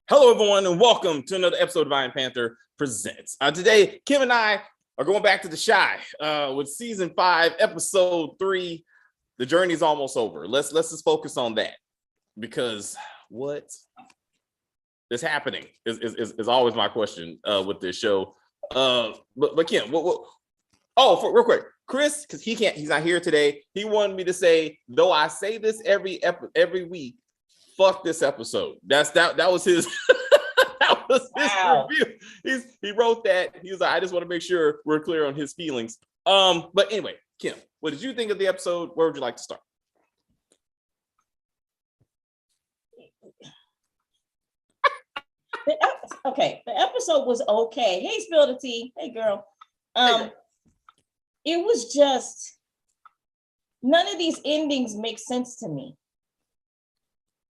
Hello, everyone, and welcome to another episode of Iron Panther Presents. Today, Kim and I are going back to the Shy with season 5, episode 3. The journey's almost over. Let's just focus on that because what is happening is always my question with this show. But Kim, real quick, Chris, because he's not here today. He wanted me to say, though I say this every week. Fuck this episode. That was his that was his review. He wrote that. He was like, I just want to make sure we're clear on his feelings. But anyway, Kim, what did you think of the episode? Where would you like to start? The episode was okay. Hey, spill the tea. Hey, girl. It was just none of these endings make sense to me.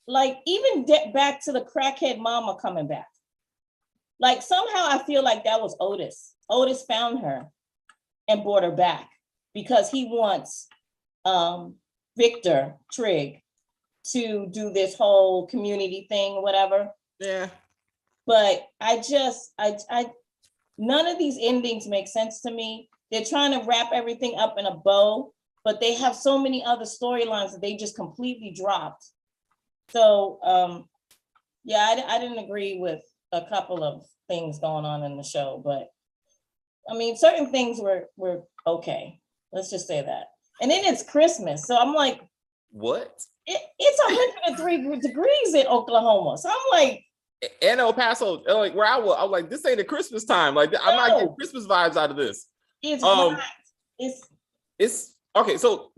Like, even back to the crackhead mama coming back. Like, somehow I feel like that was Otis. Otis found her and brought her back because he wants Victor Trigg to do this whole community thing or whatever. Yeah. But I none of these endings make sense to me. They're trying to wrap everything up in a bow, but they have so many other storylines that they just completely dropped. So, I didn't agree with a couple of things going on in the show, but I mean, certain things were okay. Let's just say that. And then it's Christmas. So I'm like, what? It's 103 degrees in Oklahoma. So I'm like, and El Paso, like where I was like, this ain't a Christmas time. Like, I'm not getting Christmas vibes out of this. It's hot. It's okay. So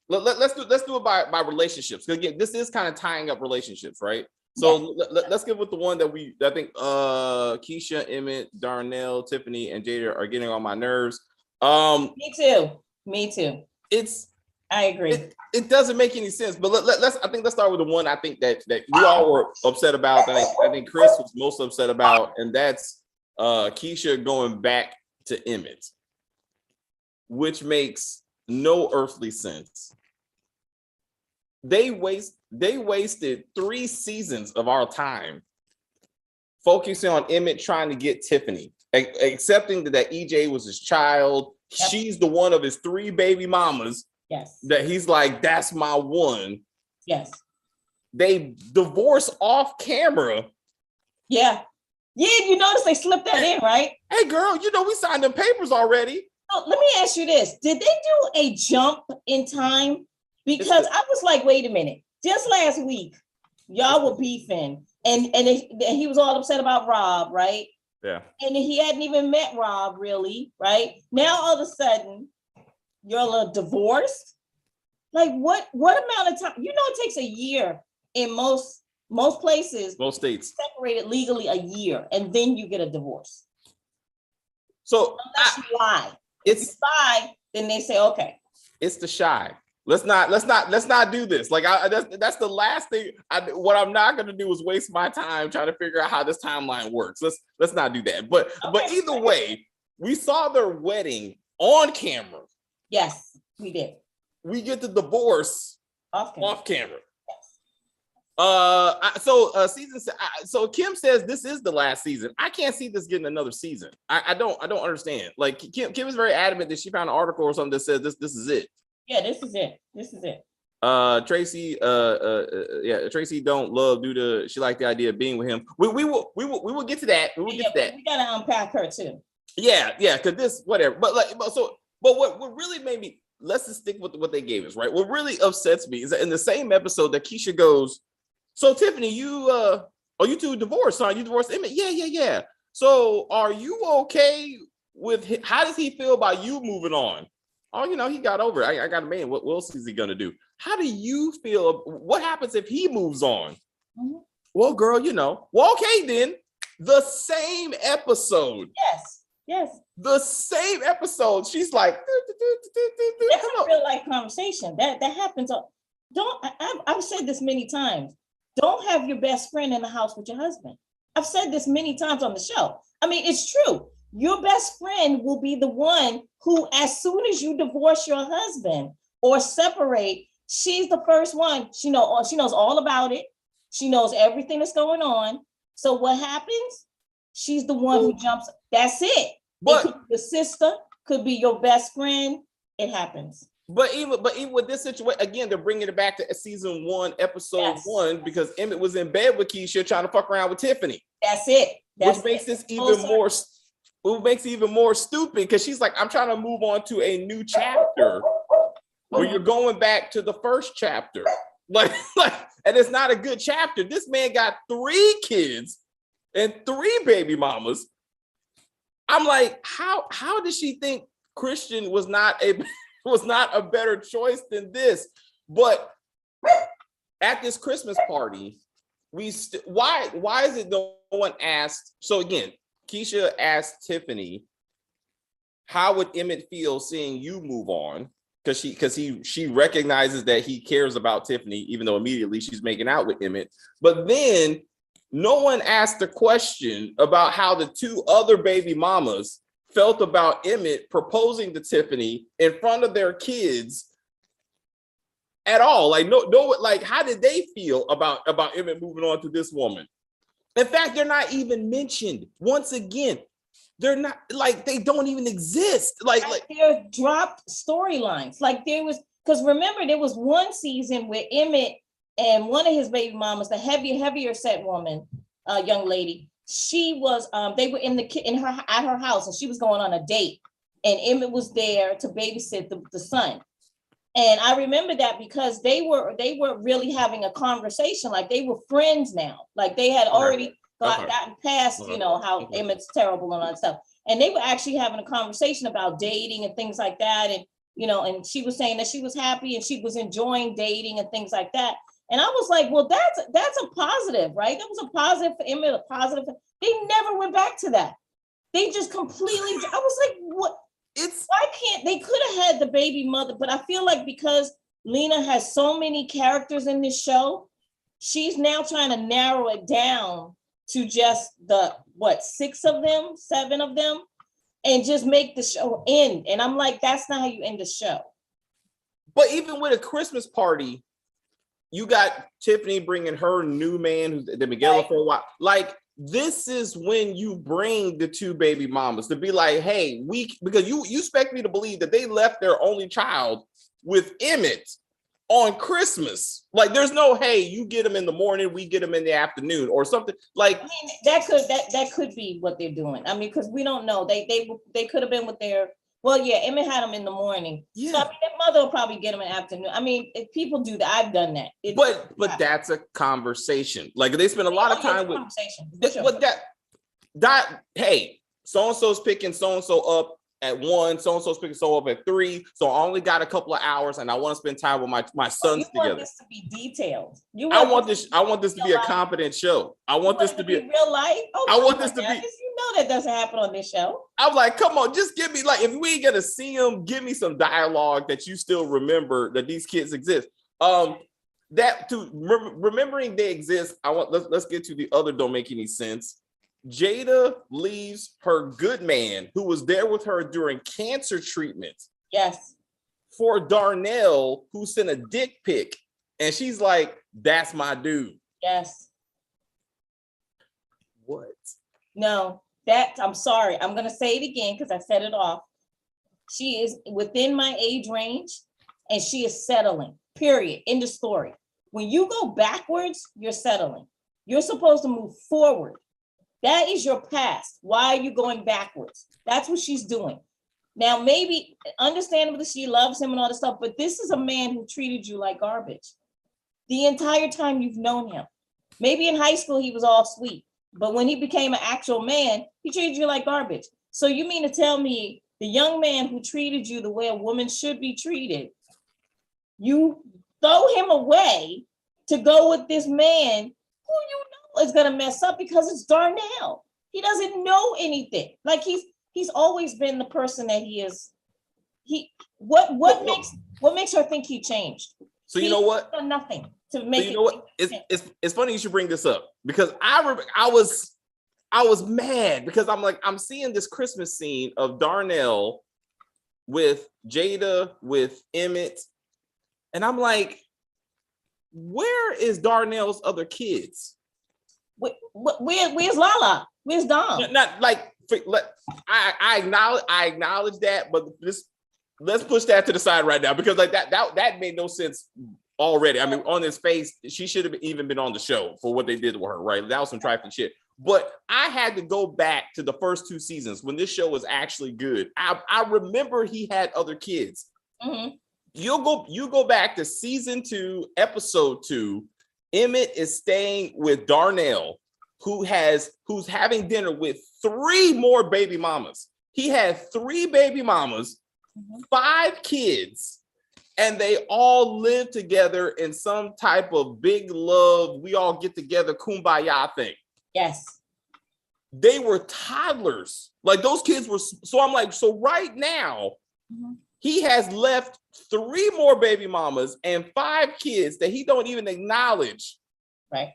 let's do it by relationships. Because again, this is kind of tying up relationships, right? So let's get with the one that I think Keisha, Emmett, Darnell, Tiffany, and Jada are getting on my nerves. Me too. I agree. It doesn't make any sense. But let's start with the one I think that you all were upset about. I think Chris was most upset about, and that's Keisha going back to Emmett, which makes no earthly sense. They wasted 3 seasons of our time focusing on Emmett trying to get Tiffany, accepting that EJ was his child. Yep. She's the one of his 3 baby mamas. Yes. That he's like, that's my one. Yes. They divorce off camera. Yeah. Yeah, you notice they slipped that in, right? Hey, girl, we signed them papers already. Oh, let me ask you this. Did they do a jump in time? Because I was like, wait a minute. Just last week, y'all were beefing. And he was all upset about Rob, right? Yeah. And he hadn't even met Rob, really, right? Now, all of a sudden, you're divorced. Like, what amount of time? It takes a year in most places. Most states. Separated legally a year, and then you get a divorce. So unless you lie. If you lie, then they say, okay. It's the Shy. Let's not do this. Like, that's the last thing. What I'm not going to do is waste my time trying to figure out how this timeline works. Let's not do that. But either way, we saw their wedding on camera. Yes, we did. We get the divorce off camera. Yes. So Kim says this is the last season. I can't see this getting another season. I don't understand. Like, Kim is very adamant that she found an article or something that says this is it. Yeah, this is it. Tracy, Tracy don't love Duda. She liked the idea of being with him. We will get to that. We gotta unpack her too. Yeah, because this whatever. But what really made me, let's just stick with what they gave us, right? What really upsets me is that in the same episode that Keisha goes, so Tiffany, you two divorced, huh? You divorced Emmett? Yeah. So are you okay with how does he feel about you moving on? Oh, he got over it. I got a man. What else is he gonna do? How do you feel? What happens if he moves on? Mm-hmm. Well, girl, well, okay, then the same episode. Yes. The same episode. She's like, that's a real life conversation. That happens. I've said this many times. Don't have your best friend in the house with your husband. I've said this many times on the show. I mean, it's true. Your best friend will be the one who, as soon as you divorce your husband or separate, she's the first one. She knows all about it. She knows everything that's going on. So what happens? She's the one who jumps. That's it. But it could be the sister, could be your best friend. It happens. But even with this situation, again, they're bringing it back to season 1, episode 1, because Emmett was in bed with Keisha trying to fuck around with Tiffany. That's it. Which makes this even more. What makes it even more stupid, because she's like, I'm trying to move on to a new chapter where you're going back to the first chapter. Like, and it's not a good chapter. This man got 3 kids and 3 baby mamas. I'm like, how did she think Christian was not a better choice than this? But at this Christmas party, why is it no one asked? So again, Keisha asked Tiffany, how would Emmett feel seeing you move on? Because she recognizes that he cares about Tiffany, even though immediately she's making out with Emmett. But then no one asked the question about how the 2 other baby mamas felt about Emmett proposing to Tiffany in front of their kids at all. Like, no, like, how did they feel about Emmett moving on to this woman? In fact, they're not even mentioned. Once again, they're not, like, they don't even exist. Like they're dropped storylines. Like, there was, because remember, there was one season where Emmett and one of his baby mamas, the heavier set woman, young lady, she was they were at her house, and she was going on a date, and Emmett was there to babysit the son. And I remember that because they were really having a conversation, like they were friends now, like they had already gotten past, how Emmett's terrible and all that stuff. And they were actually having a conversation about dating and things like that. And, and she was saying that she was happy and she was enjoying dating and things like that. And I was like, well, that's a positive, right? That was a positive for Emmett, a positive. They never went back to that. They just completely, I was like, what? Why can't they could have had the baby mother? But I feel like because Lena has so many characters in this show, she's now trying to narrow it down to just the 7 of them, and just make the show end. And I'm like, that's not how you end the show. But even with a Christmas party, you got Tiffany bringing her new man who's been together for a while. Like, this is when you bring the 2 baby mamas to be like, hey, because you expect me to believe that they left their only child with Emmett on Christmas. Like, there's no, hey, you get them in the morning, we get them in the afternoon or something. Like, I mean, that could be what they're doing. I mean, because we don't know. They could have been with their, well, yeah, Emmett had them in the morning. Yeah. So I mean, their mother will probably get them in the afternoon. I mean, if people do that, I've done that. But that's a conversation. Like, they spend a lot of time with conversation. Hey, so-and-so's picking so-and-so up at 1, so-and-so's picking so up at 3. So I only got a couple of hours and I want to spend time with my sons together. You want this to be detailed. I want this to be a competent show. I want this to be real life. Oh, I want this to be. You know that doesn't happen on this show. I'm like, come on, just give me, like, if we ain't gonna see them, give me some dialogue that you still remember that these kids exist. Remembering they exist. Let's get to the other don't make any sense. Jada leaves her good man who was there with her during cancer treatment. Yes. For Darnell, who sent a dick pic. And she's like, that's my dude. Yes. What? No, I'm sorry. I'm going to say it again because I said it off. She is within my age range and she is settling, period. End of story. When you go backwards, you're settling. You're supposed to move forward. That is your past. Why are you going backwards? That's what she's doing. Now, maybe understandably she loves him and all this stuff, but this is a man who treated you like garbage the entire time you've known him. Maybe in high school he was all sweet, but when he became an actual man, he treated you like garbage. So you mean to tell me the young man who treated you the way a woman should be treated, you throw him away to go with this man who you know is gonna mess up because it's Darnell. He doesn't know anything. Like he's always been the person that he is. What makes her think he changed? So you know what? Done nothing to make it. You know what? It's funny you should bring this up because I was mad because I'm seeing this Christmas scene of Darnell with Jada, with Emmett, and I'm like, where is Darnell's other kids? Where's Lala? Where's Dom? Not like I acknowledge that, but let's push that to the side right now because like that made no sense already. I mean, on his face, she should have even been on the show for what they did with her, right? That was some trifling shit. But I had to go back to the first 2 seasons when this show was actually good. I remember he had other kids. Mm-hmm. You go back to season 2, episode 2. Emmett is staying with Darnell, who's having dinner with 3 more baby mamas. He had 3 baby mamas, 5 kids, and they all live together in some type of big love, we all get together kumbaya thing. Yes. They were toddlers. Like those kids were. So I'm like, so right now, he has left 3 more baby mamas and 5 kids that he don't even acknowledge. Right.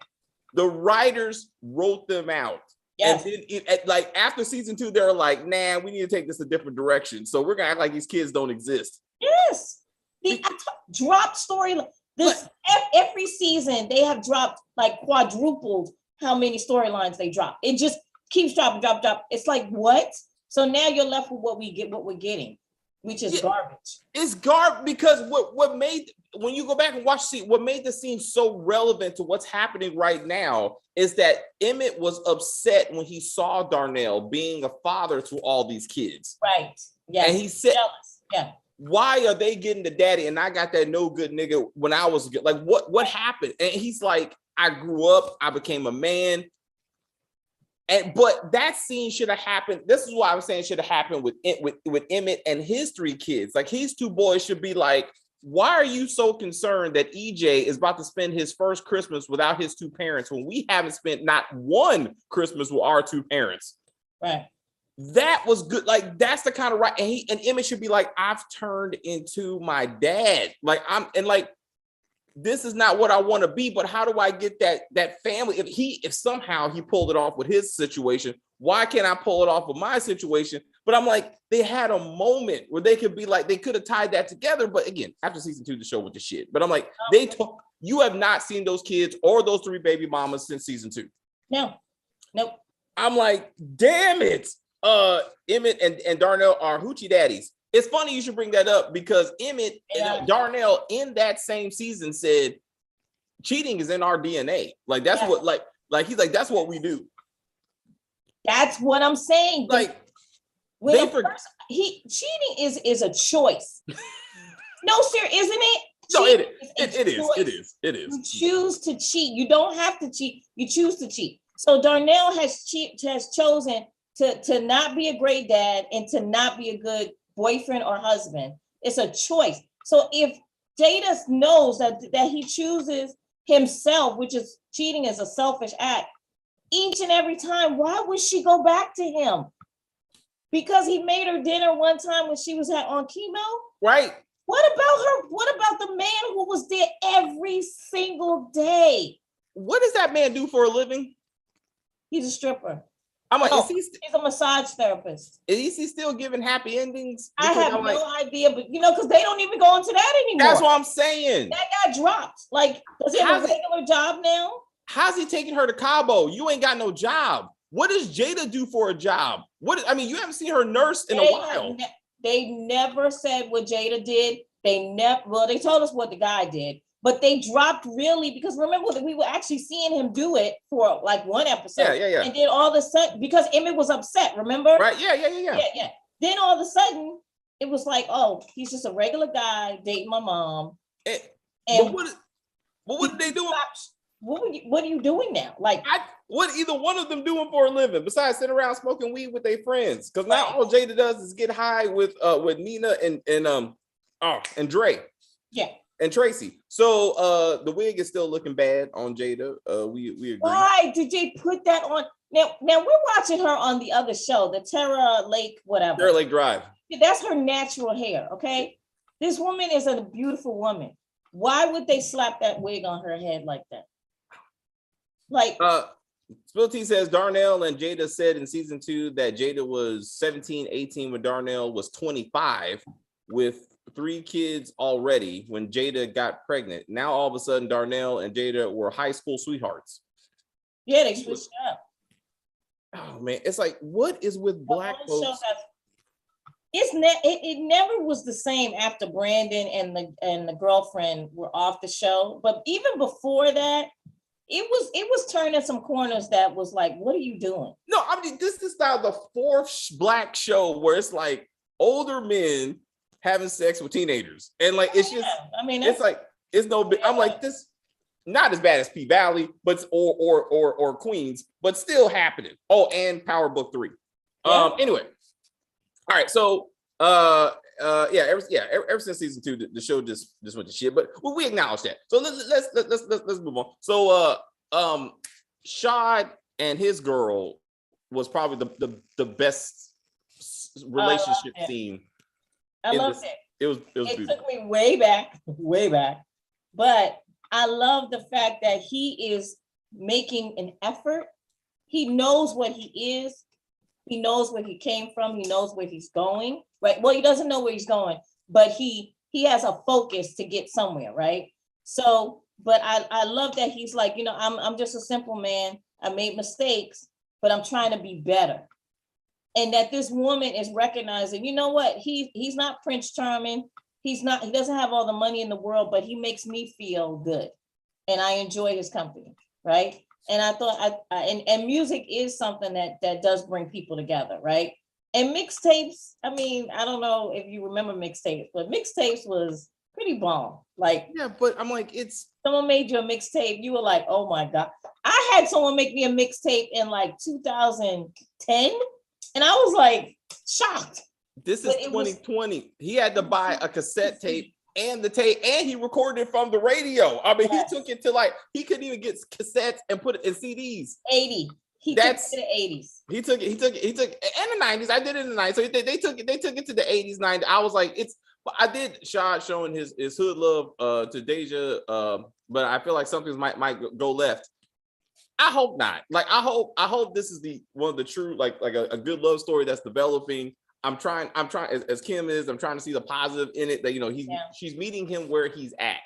The writers wrote them out. Yes. And then like after season 2, they're like, nah, we need to take this a different direction. So we're gonna act like these kids don't exist. Yes. The drop story. Every season they have dropped like quadrupled how many storylines they drop. It just keeps dropping, drop. It's like what? So now you're left with what we're getting, which is garbage. It's garbage because what made, when you go back and watch the scene, what made the scene so relevant to what's happening right now is that Emmett was upset when he saw Darnell being a father to all these kids. Right. Yeah. And he said, jealous. Yeah. Why are they getting the daddy and I got that no good nigga when I was like, what happened? And he's like, I grew up, I became a man. But that scene should have happened. This is why I was saying should have happened with Emmett and his 3 kids. Like his 2 boys should be like, why are you so concerned that EJ is about to spend his first Christmas without his 2 parents when we haven't spent not one Christmas with our 2 parents? Right. That was good. Like that's the kind of right. And Emmett should be like, I've turned into my dad. Like this is not what I want to be, but how do I get that family? If somehow he pulled it off with his situation, why can't I pull it off with my situation? But I'm like, they had a moment where they could be like, they could have tied that together. But again, after season 2, the show went to shit. But I'm like, you have not seen those kids or those 3 baby mamas since season 2. No, nope. I'm like, damn it. Emmett and Darnell are hoochie daddies. It's funny you should bring that up because Emmett and Darnell in that same season said cheating is in our DNA. Like that's what like he's like that's what we do. That's what I'm saying. Like cheating is a choice. No, sir, isn't it? No, it is. You choose to cheat. You don't have to cheat. You choose to cheat. So Darnell has chosen to not be a great dad and to not be a good boyfriend or husband. It's a choice. So if Jada knows that he chooses himself, which is cheating is a selfish act, each and every time, why would she go back to him? Because he made her dinner one time when she was on chemo? Right. What about her? What about the man who was there every single day? What does that man do for a living? He's a stripper. I'm like, he's a massage therapist. Is he still giving happy endings? Because I have no idea, but because they don't even go into that anymore. That's what I'm saying. That got dropped. Like, does he have a regular job now? How's he taking her to Cabo? You ain't got no job. What does Jada do for a job? You haven't seen her nurse in a while. They never said what Jada did. They told us what the guy did. But they dropped really because remember that we were actually seeing him do it for like one episode. Yeah. And then all of a sudden, because Emmett was upset, remember? Right. Yeah. Then all of a sudden, it was like, oh, he's just a regular guy dating my mom. But what did they do? What are you doing now? Like, what either one of them doing for a living besides sitting around smoking weed with their friends? Because now all Jada does is get high with Nina and Dre. Yeah. And Tracy. So the wig is still looking bad on Jada. We agree. Why did they put that on? Now we're watching her on the other show, the Terra Lake, whatever. Terra Lake Drive. That's her natural hair, okay? This woman is a beautiful woman. Why would they slap that wig on her head like that? Like Spill T says Darnell and Jada said in season 2 that Jada was 17, 18 when Darnell was 25 with 3 kids already when Jada got pregnant. Now all of a sudden Darnell and Jada were high school sweethearts. Yeah, they switched up. Oh man, it's like, what is with black folks? It never was the same after Brandon and the girlfriend were off the show. But even before that, it was turning some corners that was like, what are you doing? No, I mean, this is now the fourth black show where it's like older men having sex with teenagers, and like it's just, I mean, it's like it's no big. I'm like, this not as bad as P Valley, but or Queens, but still happening. Oh, and Power Book 3. Yeah. Anyway, all right, so ever since season 2, the show just went to shit. But we acknowledge that. So let's move on. So Shad and his girl was probably the best relationship scene. I loved it. It took me way back, but I love the fact that he is making an effort. He knows what he is. He knows where he came from. He knows where he's going, right? Well, he doesn't know where he's going, but he has a focus to get somewhere, right? So, but I love that he's like, I'm just a simple man. I made mistakes, but I'm trying to be better. And that this woman is recognizing, you know what? He's not Prince Charming. He doesn't have all the money in the world, but he makes me feel good. And I enjoy his company, right? And I thought, and music is something that does bring people together, right? And mixtapes, I mean, I don't know if you remember mixtapes, but mixtapes was pretty bomb. Like, yeah, but I'm like, someone made you a mixtape, you were like, oh my God. I had someone make me a mixtape in like 2010, and I was like shocked. This is 2020. He had to buy a cassette tape and the tape, and he recorded it from the radio. I mean, yes. He took it to he couldn't even get cassettes and put it in CDs. 80. He took it to the 80s. He took it, and the 90s. I did it in the 90s. So they took it to the 80s, 90s. I was like, I did Shad showing his hood love to Deja, but I feel like something might go left. I hope not. Like, I hope this is one of the true, like a good love story that's developing. I'm trying as Kim is, I'm trying to see the positive in it, that she's meeting him where he's at.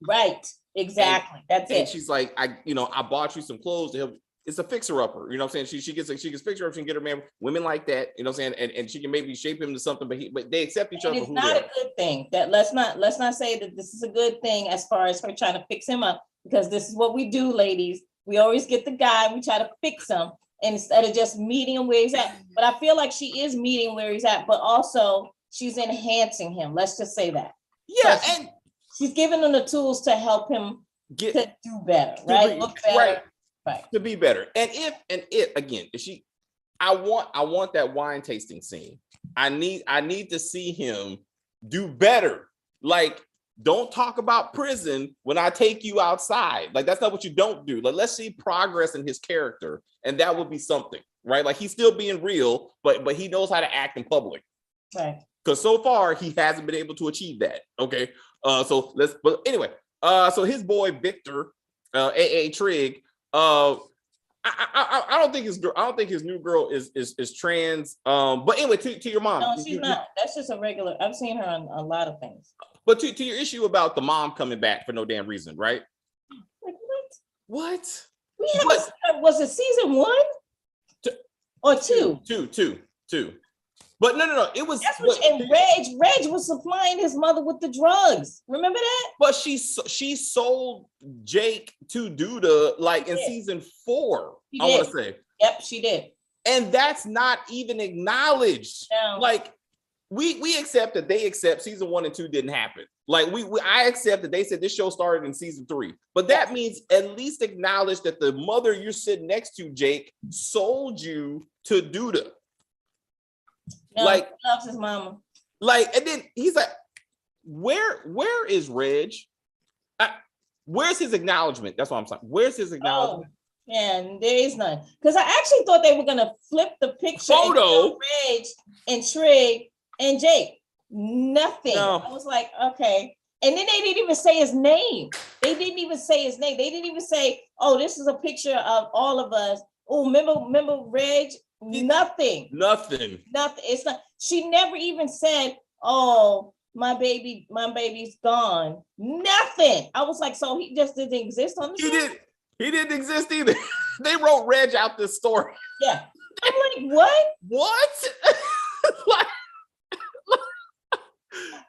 Right. Exactly. That's it. And she's like, I bought you some clothes to help. It's a fixer upper. You know what I'm saying? She gets fixer up, she can get her man, women like that, you know what I'm saying? And she can maybe shape him to something, but they accept each other. It's not a good thing. That let's not say that this is a good thing as far as her trying to fix him up, because this is what we do, ladies. We always get the guy, we try to fix him instead of just meeting him where he's at. But I feel like she is meeting where he's at, but also she's enhancing him. Let's just say that. Yeah, so and she's giving him the tools to help him to do better, right? Look better, right? To be better. And if again, I want that wine tasting scene. I need to see him do better. Like, don't talk about prison when I take you outside. Like, that's not what you don't do. Like, let's see progress in his character, and that would be something, right? Like, he's still being real, but he knows how to act in public. Right. Because so far he hasn't been able to achieve that. Okay. So his boy Victor, A.A. Trigg, I don't think his new girl is trans. But anyway, to your mom. No, she's not. That's just a regular. I've seen her on a lot of things. But to your issue about the mom coming back for no damn reason, right? Like, what? Was it season 1 or 2? Two. But no. It was. That's what. And Reg was supplying his mother with the drugs. Remember that? But she sold Jake to Duda like in season 4. I want to say. Yep, she did. And that's not even acknowledged. No. Like, we accept that they accept season 1 and 2 didn't happen. Like, I accept that they said this show started in season 3, but that means at least acknowledge that the mother you're sitting next to, Jake, sold you to Duda. No, like, he loves his mama. Like, and then he's like, where is Reg? Where's his acknowledgement? That's what I'm saying. Where's his acknowledgement? Yeah, there is none. Because I actually thought they were gonna flip the picture photo Reg and Trigg and Jake. Nothing. No. I was like, okay. And then they didn't even say his name. They didn't even say, oh, this is a picture of all of us. Oh, remember Reg? Nothing. It's not. She never even said, oh, my baby's gone. Nothing. I was like, so he just didn't exist on the show? He didn't exist either. they wrote Reg out this story. Yeah. I'm like, what? What? Like,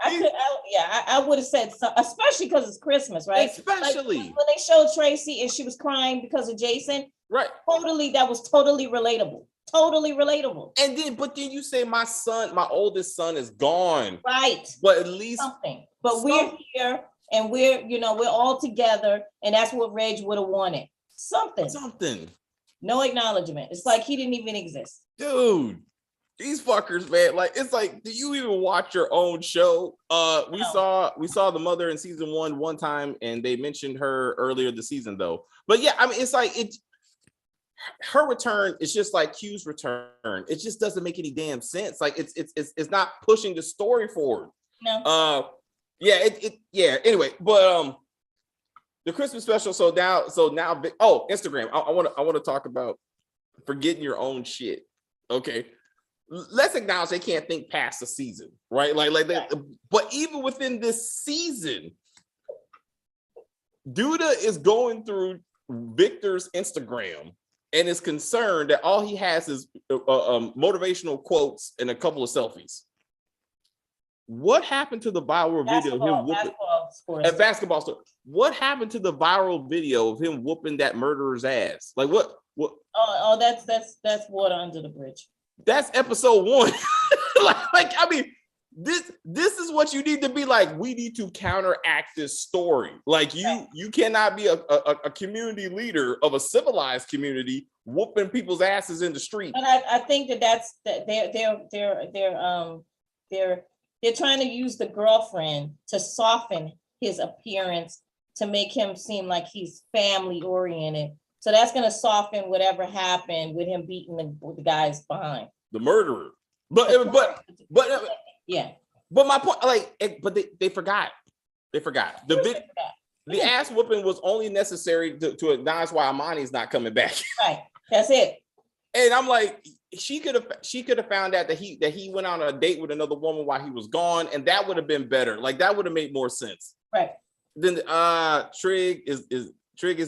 I would have said so, especially because it's Christmas, right? Especially like, when they showed Tracy and she was crying because of Jason. Right. Totally, that was totally relatable. Totally relatable. And then, but then you say my oldest son is gone. Right. But at least something. But we're here and we're all together, and that's what Reg would have wanted. Something. No acknowledgement. It's like he didn't even exist. Dude, these fuckers, man. Like, it's like, do you even watch your own show? We saw the mother in season one time, and they mentioned her earlier this season, though. But yeah, I mean, it's like her return is just like Q's return. It just doesn't make any damn sense. Like it's not pushing the story forward. No. Anyway, but the Christmas special. So now Instagram. I want to talk about forgetting your own shit. Okay. Let's acknowledge they can't think past the season, right? But even within this season, Duda is going through Victor's Instagram and is concerned that all he has is motivational quotes and a couple of selfies. What happened to the viral video of him whooping basketball story? What happened to the viral video of him whooping that murderer's ass? Like what? Oh, that's water under the bridge. That's episode 1. I mean, this is what you need to be like. We need to counteract this story. Like you cannot be a community leader of a civilized community whooping people's asses in the street. But I think that's they're trying to use the girlfriend to soften his appearance to make him seem like he's family oriented. So that's going to soften whatever happened with him beating the guys behind. The murderer. But yeah. But my point, but they forgot. They forgot. The ass whooping was only necessary to acknowledge why Amani's not coming back. Right. That's it. And I'm like, she could have found out that he went on a date with another woman while he was gone, and that would have been better. Like that would have made more sense. Right. Then Trig is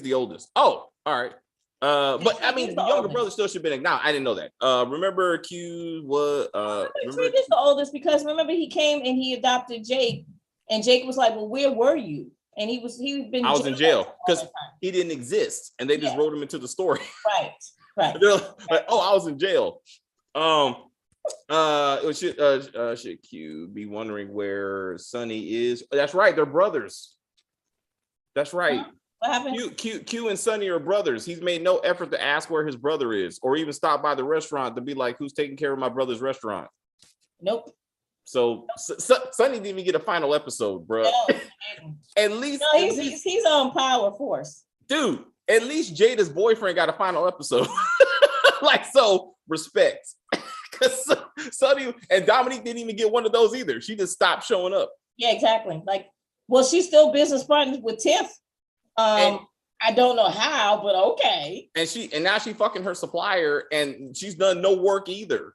the oldest. Oh, all right. But I mean, the younger brother still should have been acknowledged. I didn't know that. Remember Q was Trig is the oldest because remember he came and he adopted Jake, and Jake was like, "Well, where were you?" And I was in jail because he didn't exist, and they just wrote him into the story. Right. They're like, "Oh, I was in jail." Should Q be wondering where Sonny is? That's right, they're brothers. That's right. Huh? What happened? Q and Sonny are brothers. He's made no effort to ask where his brother is, or even stop by the restaurant to be like, "Who's taking care of my brother's restaurant?" Nope. So Sonny didn't even get a final episode, bro. No, at least he's on Power Force, dude. At least Jada's boyfriend got a final episode. So respect. Because Sonny and Dominique didn't even get one of those either. She just stopped showing up. Yeah, exactly. She's still business partners with Tiff. I don't know how, but okay. And now she fucking her supplier, and she's done no work either.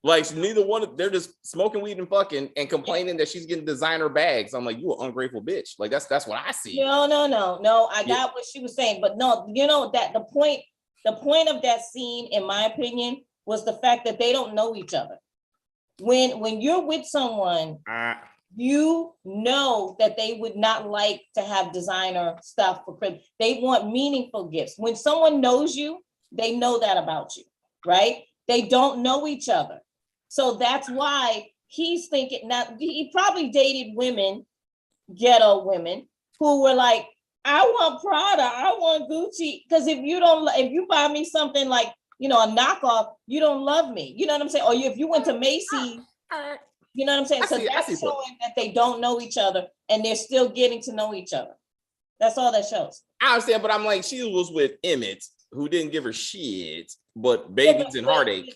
Neither one, they're just smoking weed and fucking and complaining that she's getting designer bags. I'm like, you an ungrateful bitch. Like that's what I see. No. I got what she was saying, but no, that the point of that scene, in my opinion, was the fact that they don't know each other. When you're with someone, you know that they would not like to have designer stuff for Christmas. They want meaningful gifts. When someone knows you, they know that about you, right? They don't know each other. So that's why he's thinking. Now, he probably dated women, ghetto women, who were like, I want Prada, I want Gucci. Because if you buy me something like, a knockoff, you don't love me. You know what I'm saying? Or if you went to Macy's, you know what I'm saying? So that's showing that they don't know each other and they're still getting to know each other. That's all that shows. I understand, but I'm like, she was with Emmett, who didn't give her shit, but babies and heartache.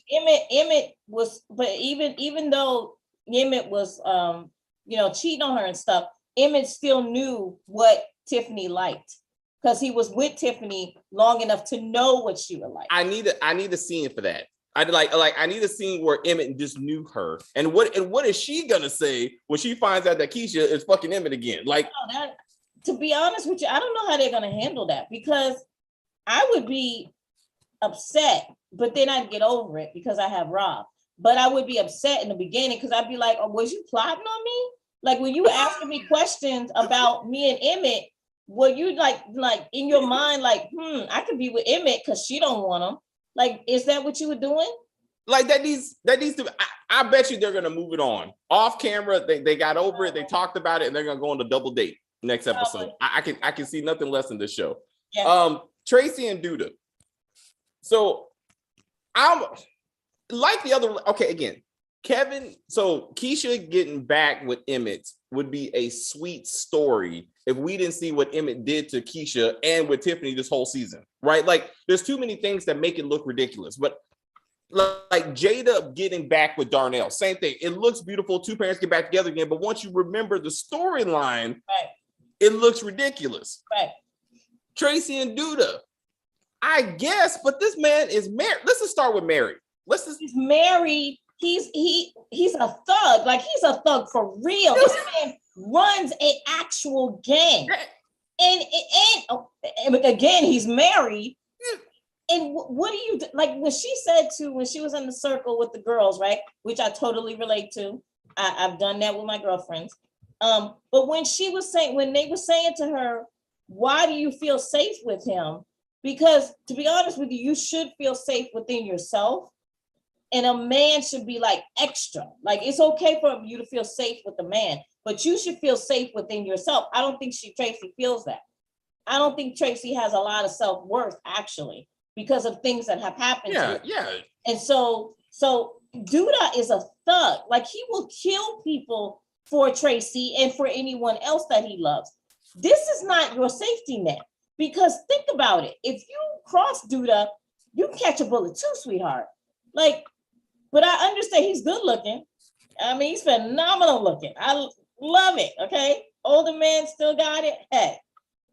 Emmett was, but even though Emmett was, cheating on her and stuff, Emmett still knew what Tiffany liked because he was with Tiffany long enough to know what she would like. I need a scene for that. I need a scene where Emmett just knew her, and what is she gonna say when she finds out that Keisha is fucking Emmett again? To be honest with you, I don't know how they're gonna handle that because I would be upset, but then I'd get over it because I have Rob. But I would be upset in the beginning because I'd be like, oh, was you plotting on me? Like, when you asking me questions about me and Emmett, were you like in your mind, like, I could be with Emmett because she don't want him? Like, is that what you were doing? Like that needs to. I bet you they're gonna move it on off camera. They got over it. They talked about it, and they're gonna go on the double date next episode. I can see nothing less in this show. Yeah. Tracy and Duda. So I'm like the other. Okay, again, Kevin. So Keisha getting back with Emmett would be a sweet story if we didn't see what Emmett did to Keisha and with Tiffany this whole season, right? Like, there's too many things that make it look ridiculous, but. Like Jada getting back with Darnell, same thing. It looks beautiful. Two parents get back together again, but once you remember the storyline, right, it looks ridiculous. Right. Tracy and Duda, I guess, but this man is married. Let's just start with married. He's married. He's a thug. Like, he's a thug for real. This man runs an actual gang, and again, he's married. And what do you like when she said when she was in the circle with the girls, right? Which I totally relate to. I've done that with my girlfriends. But when they were saying to her, why do you feel safe with him? Because to be honest with you, you should feel safe within yourself. And a man should be like extra. Like, it's okay for you to feel safe with a man, but you should feel safe within yourself. I don't think Tracy feels that. I don't think Tracy has a lot of self-worth, actually, because of things that have happened to her. Yeah. And so Duda is a thug. Like, he will kill people for Tracy and for anyone else that he loves. This is not your safety net, because think about it. If you cross Duda, you can catch a bullet too, sweetheart. Like, but I understand he's good looking. I mean, he's phenomenal looking. I love it. Okay. Older man still got it. Hey.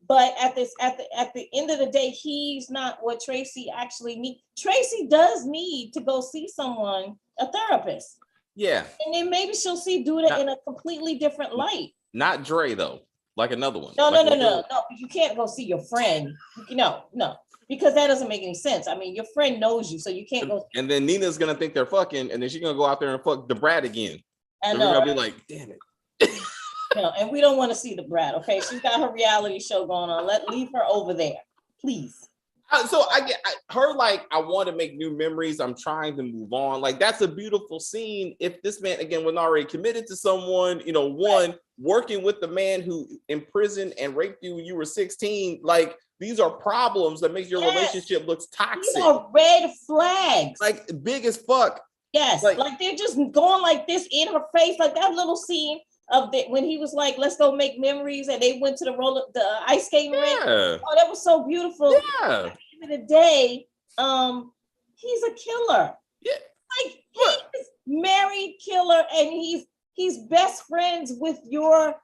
But at the end of the day, he's not what Tracy actually needs. Tracy does need to go see someone, a therapist. Yeah. And then maybe she'll see Duda in a completely different light. Not Dre, though. Like another one. No. You can't go see your friend. No. Because that doesn't make any sense. I mean, your friend knows you, so you can't go. And then Nina's going to think they're fucking, and then she's going to go out there and fuck the brat again. I know. We're going to be like, damn it. No, and we don't want to see the brat, okay? She's got her reality show going on. Leave her over there, please. So I get her, like, I want to make new memories. I'm trying to move on. Like, that's a beautiful scene. If this man, again, was already committed to someone, working with the man who imprisoned and raped you when you were 16, like, these are problems that make your relationship look toxic. These are red flags. Like, big as fuck. Yes, like they're just going like this in her face, like that little scene of when he was like, let's go make memories, and they went to the ice skating rink. Oh, that was so beautiful. Yeah. At the end of the day, he's a killer. Yeah. Like, he's married killer, and he's best friends with your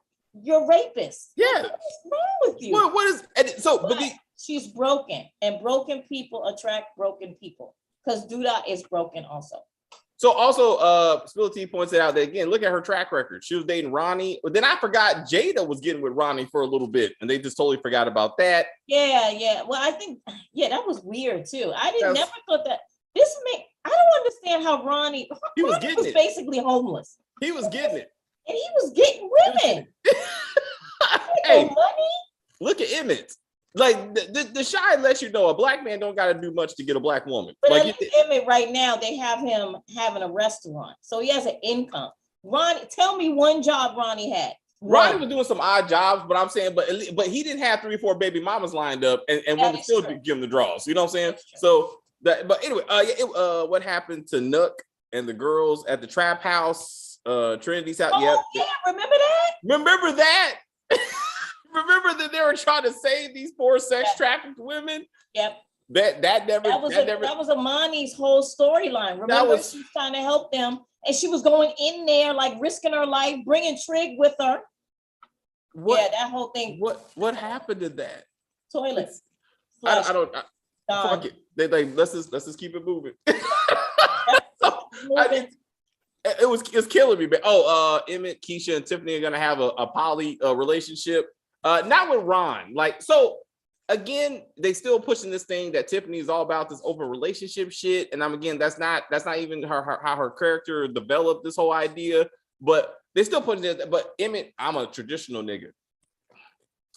rapist. Yeah. What's wrong with you? What is so? But she's broken, and broken people attract broken people, because Duda is broken also. So also, Spill T points it out that, again, look at her track record. She was dating Ronnie, but then I forgot Jada was getting with Ronnie for a little bit, and they just totally forgot about that. Yeah. Well, I think, that was weird too. I never thought that I don't understand how Ronnie was basically homeless. He was getting it. And he was getting women. Hey, money? Look at Emmett. Like, the Shad lets you know a black man don't got to do much to get a black woman. But like, Emmett right now, they have him having a restaurant, so he has an income. Ronnie, tell me one job Ronnie had. Ronnie was doing some odd jobs, but I'm saying, but he didn't have 3 or 4 baby mamas lined up, and women still give him the draws. You know what I'm saying? So but anyway, what happened to Nook and the girls at the trap house, Trinity's house? Oh, yeah, remember that? Remember that? Remember that they were trying to save these poor sex trafficked women? Yep. That was Amani's whole storyline. Remember, she was trying to help them, and she was going in there like risking her life, bringing Trig with her. That whole thing. What happened to that? Toilets. I don't. Fuck it. Let's just keep it moving. It's killing me. But Emmett, Keisha, and Tiffany are gonna have a poly relationship. Not with Ron. Like, so again, they still pushing this thing that Tiffany is all about this open relationship shit. And that's not even how her character developed this whole idea. But they still putting it. But Emmett, I'm a traditional nigga.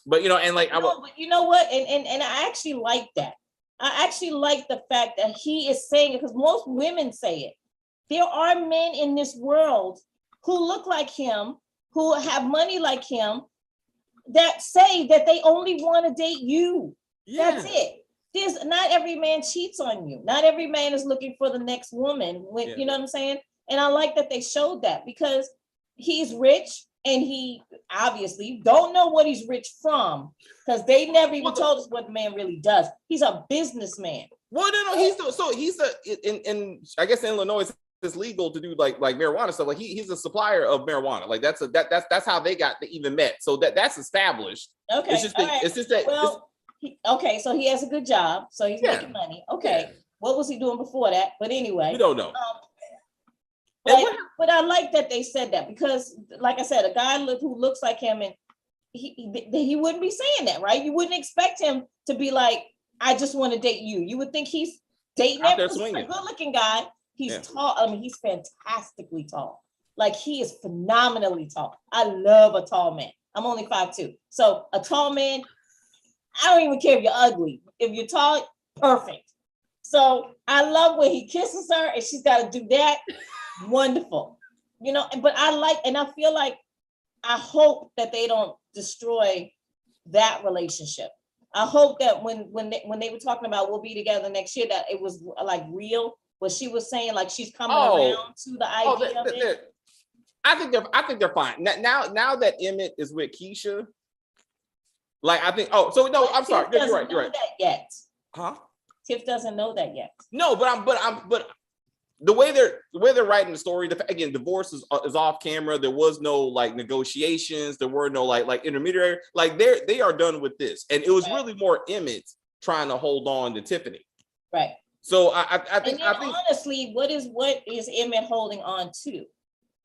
But but you know what? And I actually like that. I actually like the fact that he is saying it, because most women say it. There are men in this world who look like him, who have money like him, that say that they only want to date you. Yeah. That's it. There's not every man cheats on you. Not every man is looking for the next woman. You know what I'm saying? And I like that they showed that, because he's rich and he obviously don't know what he's rich from, because they never even told us what the man really does. He's a businessman. Well, no, he's in I guess in Illinois it's legal to do like marijuana stuff. Like he's a supplier of marijuana. Like that's how they got to even met. So that's established. Okay, it's just that. Well, okay, so he has a good job, so he's making money. Okay, what was he doing before that? But anyway, we don't know. But I like that they said that, because, like I said, a guy who looks like him, and he wouldn't be saying that, right? You wouldn't expect him to be like, I just want to date you. You would think he's dating a good-looking guy. He's tall. I mean, he's fantastically tall. Like, he is phenomenally tall. I love a tall man. I'm only 5'2". So a tall man, I don't even care if you're ugly. If you're tall, perfect. So I love when he kisses her and she's got to do that. Wonderful. But I feel like, I hope that they don't destroy that relationship. I hope that when they were talking about we'll be together next year, that it was like real. What she was saying, like she's coming around to the idea of it. I think they're fine now that Emmett is with Keisha. Like I think. Oh, so no, I'm sorry. You're right. That yet? Huh? Tiff doesn't know that yet. No, but the way they're writing the story. Again, divorce is off camera. There was no like negotiations. There were no like intermediary. Like they are done with this, and it was really more Emmett trying to hold on to Tiffany. Right. So I think honestly, what is Emmett holding on to?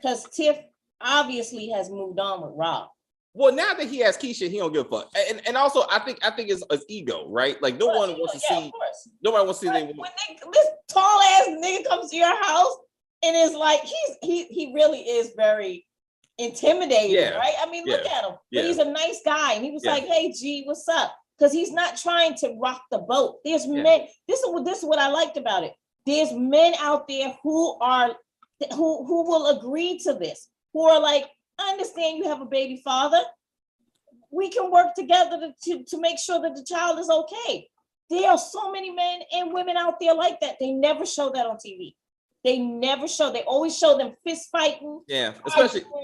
Because Tiff obviously has moved on with Rob. Well, now that he has Keisha, he don't give a fuck. And also, I think it's ego, right? Like nobody wants to see when this tall ass nigga comes to your house and is like, he really is very intimidating, right? I mean, look at him. But he's a nice guy, and he was like, "Hey, G, what's up?" Because he's not trying to rock the boat. There's men. This is what I liked about it. There's men out there who will agree to this, who are like, I understand you have a baby father. We can work together to make sure that the child is okay. There are so many men and women out there like that. They never show that on TV. They never show. They always show them fist fighting. Yeah,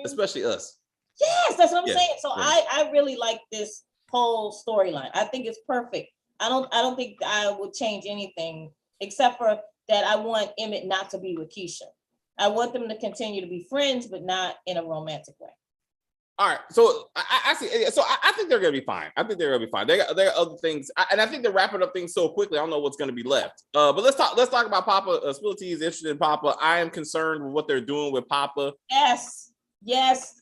especially us. Yes, that's what I'm saying. So I really like this whole storyline. I think it's perfect. I don't think I would change anything, except for that I want Emmett not to be with Keisha. I want them to continue to be friends, but not in a romantic way. All right, so I see. So I think they're gonna be fine. I think they're gonna be fine. There are other things, and I think they're wrapping up things so quickly. I don't know what's gonna be left. But let's talk about Papa. Spility is interested in Papa. I am concerned with what they're doing with Papa. Yes.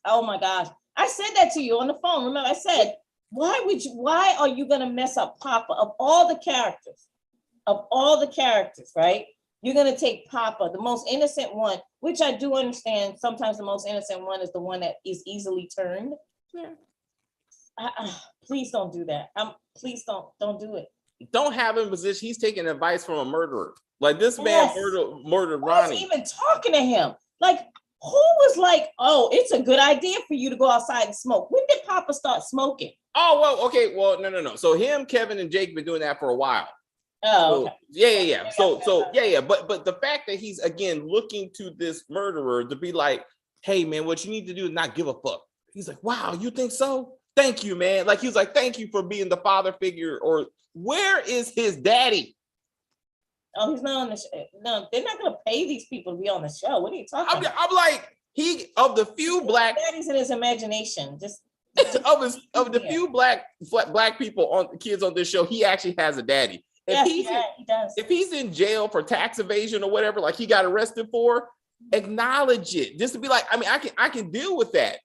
Oh my gosh, I said that to you on the phone. Remember, I said, why are you gonna mess up Papa? Of all the characters, right? You're going to take Papa, the most innocent one, which I do understand. Sometimes the most innocent one is the one that is easily turned. Yeah. Please don't do that. Please don't do it. Don't have him position. He's taking advice from a murderer. Like this man murdered Ronnie. Who's even talking to him? Like, who was like, oh, it's a good idea for you to go outside and smoke? When did Papa start smoking? Oh, well, okay. Well, no. So him, Kevin, and Jake been doing that for a while. Oh, okay. Yeah. So but the fact that he's again looking to this murderer to be like, hey man, what you need to do is not give a fuck. He's like, wow, you think so? Thank you, man. Like he was like, thank you for being the father figure. Or where is his daddy? Oh, he's not on the show. No, they're not gonna pay these people to be on the show. What are you talking about? I'm like, of the few black daddy's in his imagination. Just of the few black people on kids on this show, he actually has a daddy. He does. If he's in jail for tax evasion or whatever, like he got arrested for, acknowledge it. Just to be like, I mean, I can deal with that.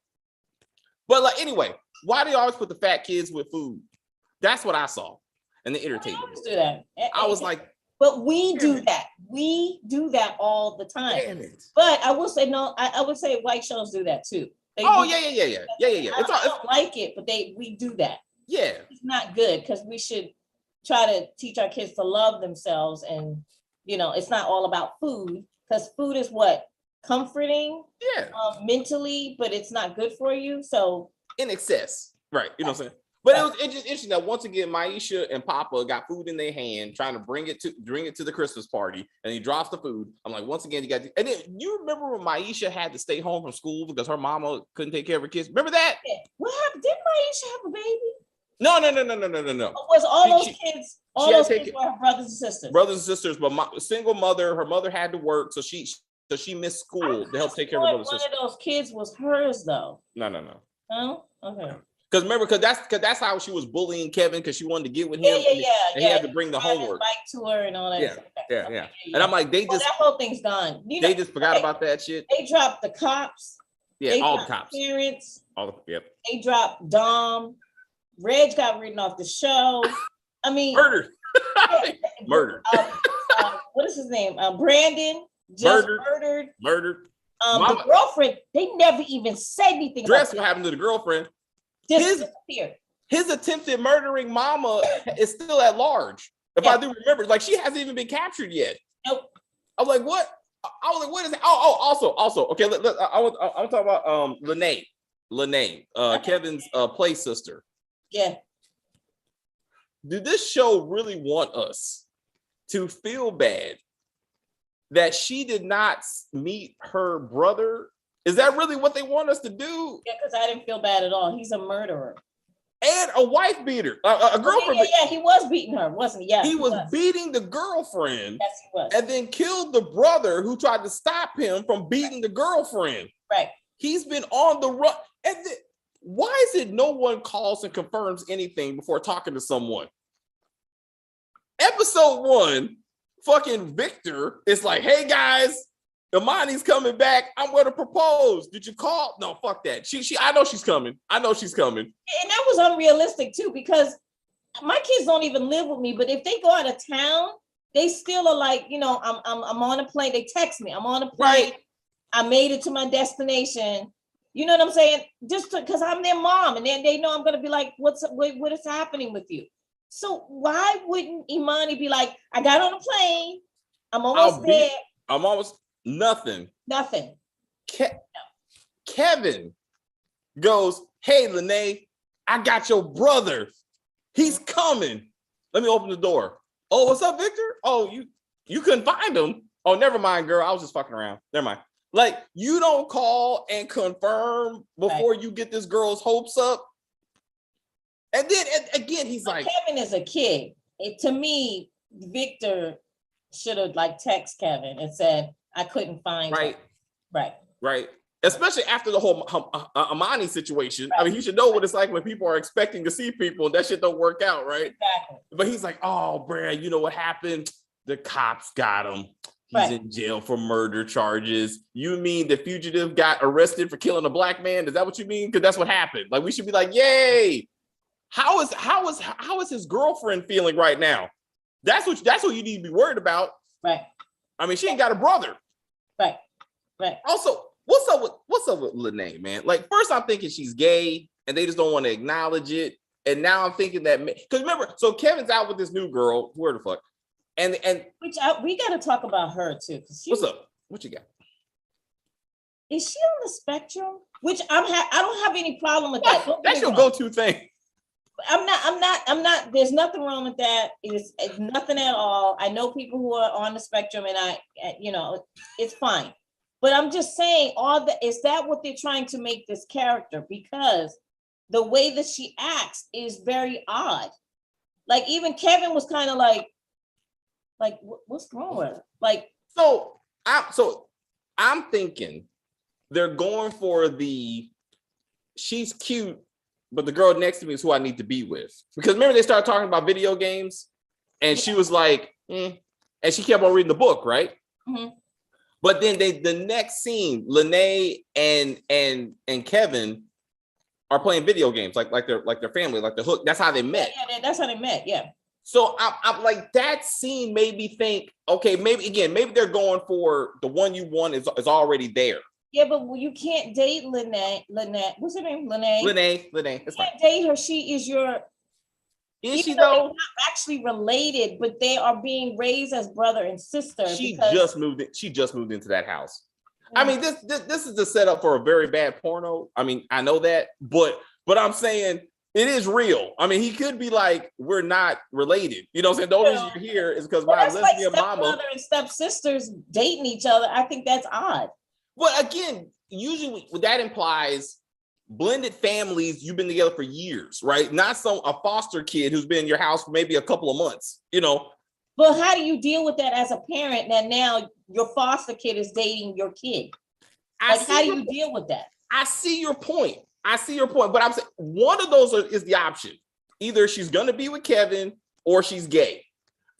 But like anyway, why do you always put the fat kids with food? That's what I saw. and they irritate me. always do that. I was like, but we do that. We do that all the time. damn it. But I will say no. I would say white shows do that too. They Oh do, yeah. I don't like it, but we do that. Yeah. It's not good because we should try to teach our kids to love themselves, and it's not all about food, because food is what? Comforting, mentally, but it's not good for you. So in excess, right? You know what I'm saying? But it was just interesting that once again, Maisha and Papa got food in their hand, trying to bring it to the Christmas party, and he drops the food. I'm like, once again, you got. And then you remember when Maisha had to stay home from school because her mama couldn't take care of her kids? Remember that? Yeah. What happened? Did Maisha have a baby? No. Was all those kids? All those kids were her brothers and sisters. Brothers and sisters, but single mother. Her mother had to work, so she missed school to help take care of her brothers and sisters. One of those kids was hers, though. No. Oh, okay. Because remember, that's how she was bullying Kevin, because she wanted to get with him. And he had to bring the homework. Bike to her and all that. Yeah. And I'm like, that whole thing's gone. They just forgot about that shit. They dropped the cops. Yeah, all the cops. Parents. Yep. They dropped Dom. Reg got written off the show. I mean, murdered. Murdered. What is his name? Brandon. Just murdered. The girlfriend. They never even said anything. What happened to the girlfriend? Disappeared. His attempted murdering mama is still at large. If I do remember, like, she hasn't even been captured yet. Nope. I'm like, what? I was like, what is it? Also, okay. I want to talk about Lene, Kevin's play sister. Yeah. Did this show really want us to feel bad that she did not meet her brother? Is that really what they want us to do? Yeah, because I didn't feel bad at all. He's a murderer. And a wife beater, a girlfriend. Yeah, he was beating her, wasn't he? Yeah, he was beating the girlfriend. Yes, he was. And then killed the brother who tried to stop him from beating the girlfriend. Right. He's been on the run. And why is it no one calls and confirms anything before talking to someone? Episode 1, fucking Victor is like, hey guys, Imani's coming back. I'm going to propose. Did you call? No, fuck that. I know she's coming. And that was unrealistic too, because my kids don't even live with me, but if they go out of town, they still are like, I'm on a plane. They text me, I'm on a plane. Right. I made it to my destination. You know what I'm saying? Just because I'm their mom, and then they know I'm going to be like, what is happening with you? So why wouldn't Imani be like, I got on a plane. I'm almost there. I'm almost nothing. Kevin goes, hey, Lene, I got your brother. He's coming. Let me open the door. Oh, what's up, Victor? Oh, you couldn't find him. Oh, never mind, girl. I was just fucking around. Never mind. Like, you don't call and confirm before you get this girl's hopes up. And then again, he's like, Kevin is a kid. To me, Victor should have text Kevin and said, I couldn't find him. Right. Especially after the whole Amani situation. Right. I mean, he should know what it's like when people are expecting to see people and that shit don't work out, right? Exactly. But he's like, oh, Brad, you know what happened? The cops got him. He's in jail for murder charges. You mean the fugitive got arrested for killing a black man? Is that what you mean? Because that's what happened. Like, we should be like, yay. How is his girlfriend feeling right now? That's what you need to be worried about. Right. I mean, she ain't got a brother. Right. Also, what's up with Lene, man? Like, first I'm thinking she's gay and they just don't want to acknowledge it. And now I'm thinking that, because remember, so Kevin's out with this new girl, where the fuck? And we got to talk about her too. What's up? What you got? Is she on the spectrum? Which I don't have any problem with that. That's your go-to thing. I'm not. There's nothing wrong with that. It's nothing at all. I know people who are on the spectrum, and it's fine. But I'm just saying, is that what they're trying to make this character? Because the way that she acts is very odd. Like, even Kevin was kind of like what's wrong with her? Like, so I'm thinking they're going for she's cute, but the girl next to me is who I need to be with. Because remember, they started talking about video games, and she was like, and she kept on reading the book, right? Mm-hmm. But then the next scene, Lene and Kevin are playing video games, like their family, like the hook. That's how they met. Yeah, that's how they met. Yeah. So I'm like, that scene made me think, okay, maybe they're going for the one you want is already there. Yeah, but you can't date Lynette. What's her name? Lynette. You can't date her. She is your. Is she though though? they're not actually related, but they are being raised as brother and sister. She just moved into that house. I mean, this is the setup for a very bad porno. I mean, I know that, but I'm saying it is real. I mean, he could be like, we're not related. You know what I'm saying? The only reason you're here is because my lesbian mama. Brother and stepsisters dating each other. I think that's odd. But again, usually that implies blended families. You've been together for years, right? Not a foster kid who's been in your house for maybe a couple of months, you know. But how do you deal with that as a parent that now your foster kid is dating your kid? How do you deal with that? I see your point. But I'm saying one of those is the option. Either she's gonna be with Kevin or she's gay.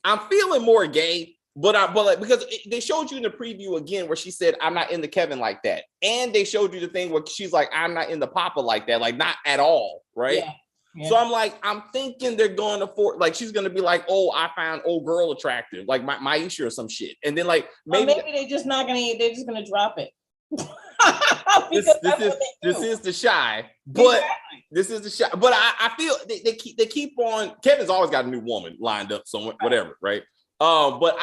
I'm feeling more gay, but like, because they showed you in the preview again where she said, I'm not into Kevin like that. And they showed you the thing where she's like, I'm not into Papa like that, like not at all, right? Yeah. Yeah. So I'm thinking they're going to like she's gonna be like, oh, I found old girl attractive, like Maisha or some shit, and then like maybe they're just gonna drop it. this is the shy, but this is the shy. But I feel they keep on. Kevin's always got a new woman lined up somewhere, whatever, right? But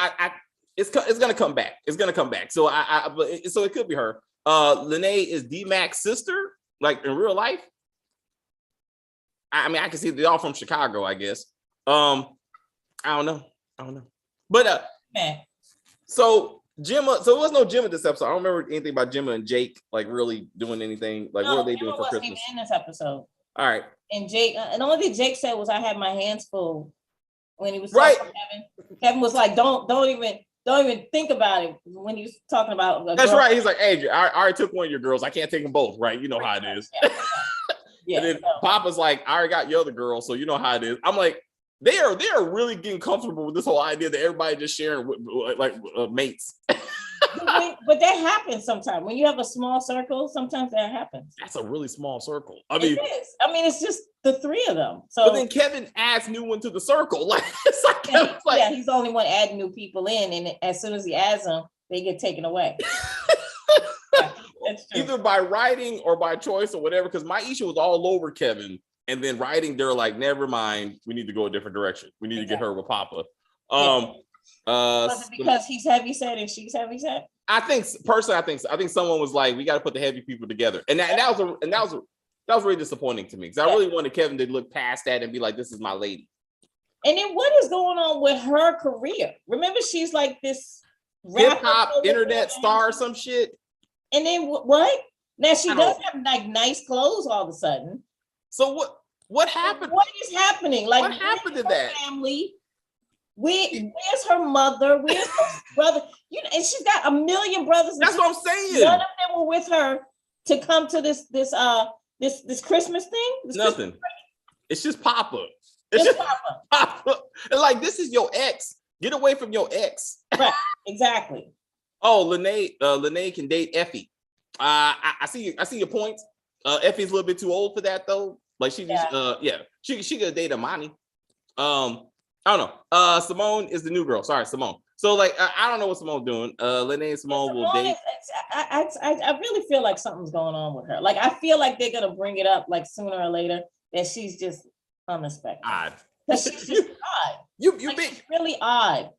it's gonna come back. It's gonna come back. So so it could be her. Lene is D-Mac's sister, like in real life. I mean, I can see they're all from Chicago, I guess. I don't know. But so Gemma, so there was no Gemma this episode. I don't remember anything about Gemma and Jake like really doing anything. Like, what are they doing for Christmas? Even in this episode. All right. And Jake, and the only thing Jake said was, "I had my hands full" when he was talking to Kevin. Kevin was like, "Don't even think about it" when he was talking about. That's right. He's like, "Hey, I already took one of your girls. I can't take them both, right? You know how it is." Yeah. Yeah, and then Papa's like, I already got your other girl, so you know how it is. I'm like, they are really getting comfortable with this whole idea that everybody just sharing mates. But that happens sometimes when you have a small circle. Sometimes that happens. That's a really small circle. I mean, it is. I mean, it's just the three of them. So, but then Kevin adds new one to the circle. Like, it's like, he's the only one adding new people in, and as soon as he adds them, they get taken away. Either by writing or by choice or whatever, because Maisha was all over Kevin, and then writing, they're like, never mind, we need to go a different direction. We need to get her with Papa. Was it because he's heavy set and she's heavy set? I think someone was like, we got to put the heavy people together, and that was really disappointing to me, because I really wanted Kevin to look past that and be like, this is my lady. And then what is going on with her career? Remember, she's like this hip hop internet star or some shit. And then what? Now she does have like nice clothes all of a sudden. So what happened? What is happening? Like, what happened to that family? Where's her mother? Where's her brother? You know, and she's got a million brothers. That's what I'm saying. None of them were with her to come to this Christmas thing. Nothing. It's just Papa. It's just Papa. And like, this is your ex. Get away from your ex. Right. Exactly. Oh, Lene can date Effie. I see your points. Effie's a little bit too old for that though. Like she could date Amani. I don't know. Simone is the new girl. Sorry, Simone. So like I don't know what Simone's doing. Lene and Simone will date. I really feel like something's going on with her. Like I feel like they're gonna bring it up like sooner or later that she's just unexpected. Odd. She's just odd. She's really odd.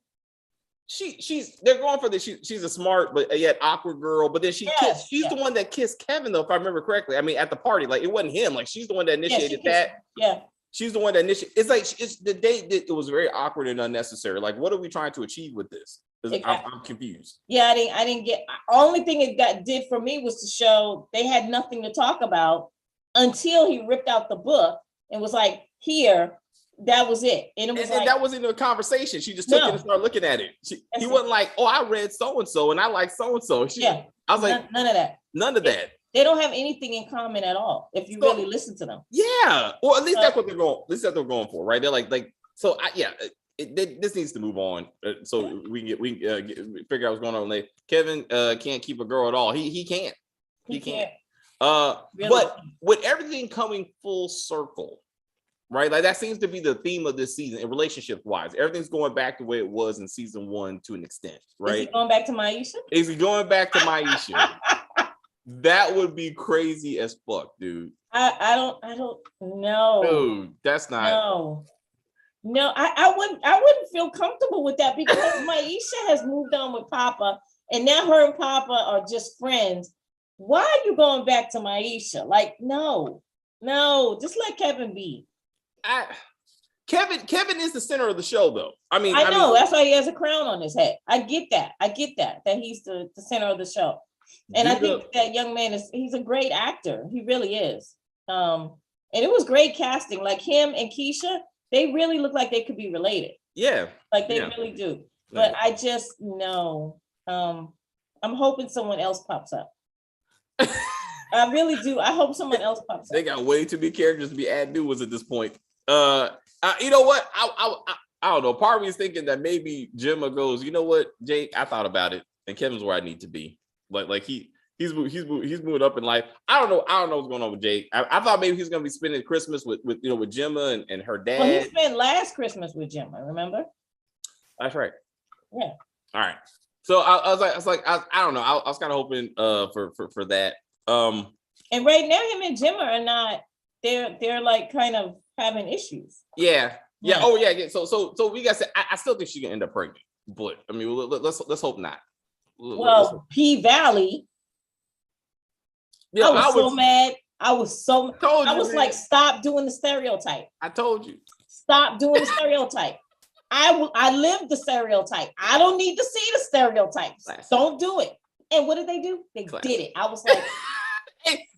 They're going for this. She's a smart but yet awkward girl. But then she's the one that kissed Kevin though, if I remember correctly. I mean, at the party, like it wasn't him. Like she's the one that initiated that. Yeah. She's the one that initiated. It's like it's the date that it was very awkward and unnecessary. Like, what are we trying to achieve with this? Exactly. I'm confused. Yeah, I didn't get. Only thing it did for me was to show they had nothing to talk about until he ripped out the book and was like, "Here." That was it. And it was and that wasn't a conversation. She just took it and started looking at it. He wasn't like, oh, I read so-and-so and I like so-and-so. I was like, none of that. None of that. They don't have anything in common at all if you really listen to them. Yeah. Well, at least that's what they're going. At least that's what they're going for, right? They're like so. This needs to move on so we can figure out what's going on. Like Kevin can't keep a girl at all. He can't. He can't. Really? But with everything coming full circle, right? Like that seems to be the theme of this season, in relationship wise. Everything's going back the way it was in season 1 to an extent, right? Is he going back to Maisha? Is he going back to Maisha? That would be crazy as fuck, dude. I don't know. Dude, that's not. No, I wouldn't feel comfortable with that because Maisha has moved on with Papa, and now her and Papa are just friends. Why are you going back to Maisha? Like, no, just let Kevin be. Kevin is the center of the show, though. I mean, that's why he has a crown on his head. I get that he's the center of the show. And I think that young man he's a great actor. He really is. And it was great casting. Like him and Keisha, they really look like they could be related. Yeah. Like they really do. But I just know. I'm hoping someone else pops up. I really do. I hope someone else pops up. They got way too many characters to be add new ones at this point. You know what? I don't know. Part of me is thinking that maybe Gemma goes, you know what, Jake? I thought about it, and Kevin's where I need to be. Like he's moving up in life. I don't know what's going on with Jake. I thought maybe he's gonna be spending Christmas with Gemma and her dad. Well, he spent last Christmas with Gemma. Remember? That's right. Yeah. All right. So I don't know. I was kind of hoping for that. And right now, him and Gemma are not. They're like kind of having issues. Yeah. Oh yeah. So we got to. I still think she can end up pregnant, but I mean, let's hope not. Well, P Valley. Yeah, I was so mad. I was like, stop doing the stereotype. I told you. Stop doing the stereotype. I lived the stereotype. I don't need to see the stereotypes. Classic. Don't do it. And what did they do? They did it. I was like,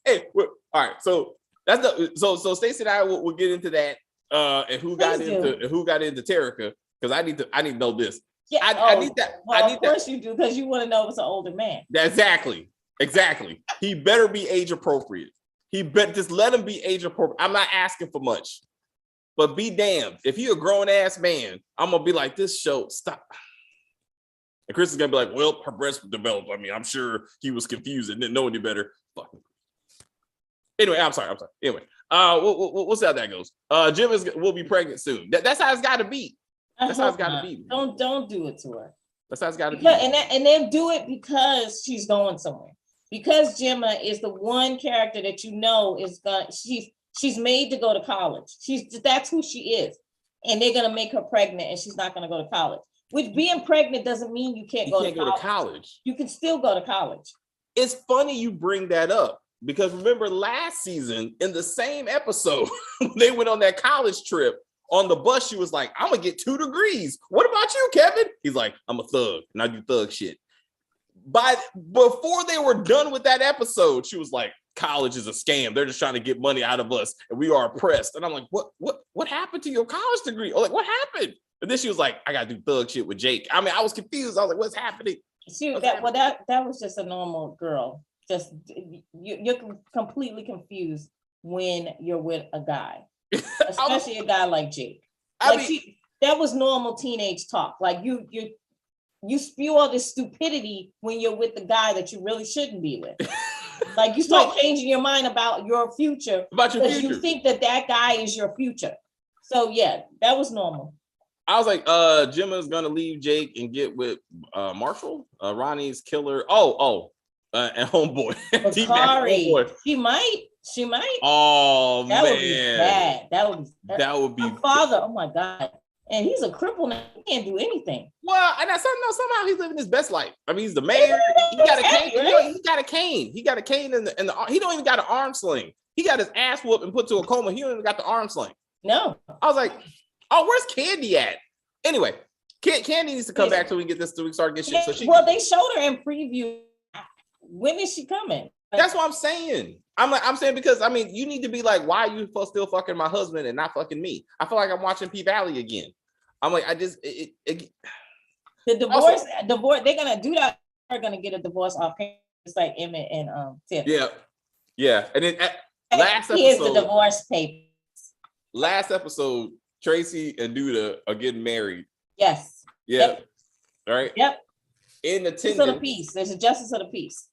hey. All right. So that's so Stacey and I will get into that. And who got into Terica, because I need to know this. Yeah, I need that. Well, of course you do, because you want to know if it's an older man. Exactly. He better be age appropriate. Just let him be age appropriate. I'm not asking for much, but be damned if he a grown ass man. I'm gonna be like, this show stop. And Chris is gonna be like, well, her breast developed. I mean, I'm sure he was confused and didn't know any better. Fuck. Anyway, I'm sorry. Anyway, we'll see how that goes. Jim will be pregnant soon. That's how it's got to be. That's how it's got to be. Don't do it to her. That's how it's got to be. And then do it because she's going somewhere. Because Gemma is the one character that you know is she's made to go to college. That's who she is, and they're gonna make her pregnant, and she's not gonna go to college. Which being pregnant doesn't mean you can't go to college. You can still go to college. It's funny you bring that up. Because remember last season in the same episode, they went on that college trip on the bus. She was like, I'm going to get 2 degrees. What about you, Kevin? He's like, I'm a thug and I do thug shit. Before they were done with that episode, she was like, college is a scam. They're just trying to get money out of us and we are oppressed. And I'm like, what happened to your college degree? I'm like, what happened? And then she was like, I got to do thug shit with Jake. I mean, I was confused. I was like, what's happening? That was just a normal girl. Just you're completely confused when you're with a guy, especially a guy like Jake. That was normal teenage talk. Like you spew all this stupidity when you're with the guy that you really shouldn't be with. Like you start changing your mind about your future because you think that guy is your future. So yeah, that was normal. I was like, Gemma's gonna leave Jake and get with Marshall, Ronnie's killer. And homeboy. Homeboy. She might. Oh, that man. Would be bad. That would be her father. Oh my God. And he's a cripple now. He can't do anything. Well, and somehow he's living his best life. I mean, he's the mayor. He got a cane. Right? He got a cane. He got a cane in the he don't even got an arm sling. He got his ass whooped and put to a coma. He don't even got the arm sling. No. I was like, oh, where's Candy at? Anyway, Candy needs to come back till we get this, till we start getting shit. So they showed her in preview. When is she coming? That's what I'm saying. I'm saying because I mean, you need to be like, why are you still fucking my husband and not fucking me? I feel like I'm watching P Valley again. I'm like, the divorce. They're gonna do that. They're gonna get a divorce off. It's like Emmett and Tiffany. Yeah. And then last episode, here's the divorce papers. Last episode, Tracy and Duda are getting married. Yes. Yep. All right. Yep. In attendance of the peace. There's a justice of the peace.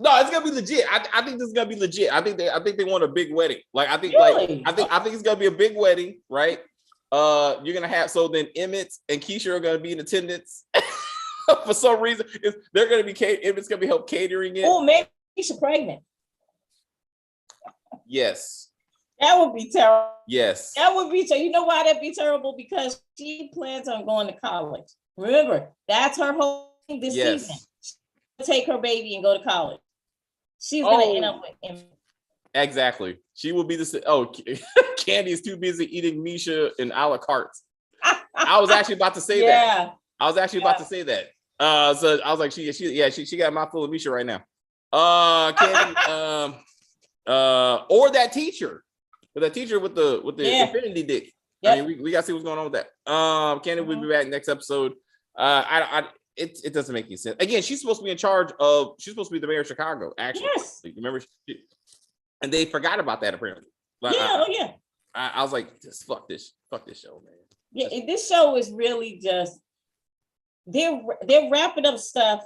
No, it's gonna be legit. I think this is gonna be legit. I think they want a big wedding. Like I think Really? I think it's gonna be a big wedding, right? You're gonna have so then Emmett and Keisha are gonna be in attendance for some reason. They're gonna be Emmett's gonna be help catering it. Oh, maybe Keisha pregnant. Yes. That would be terrible. Yes. That would be terrible. You know why that'd be terrible? Because she plans on going to college. Remember, that's her whole thing this season. She'll take her baby and go to college. She's gonna end up with him. Exactly. She will be Candy is too busy eating Misha and a la carte. I was actually about to say that. I was actually about to say that. So I was like, she got my full of Misha right now. Candy, or that teacher. With the infinity dick. Yep. I mean, we gotta see what's going on with that. Candy will be back next episode. It doesn't make any sense. Again, she's supposed to be in charge of. She's supposed to be the mayor of Chicago. Actually, yes. Remember, and they forgot about that apparently. Like, I was like, just fuck this show, man. Yeah, this show is really just they're wrapping up stuff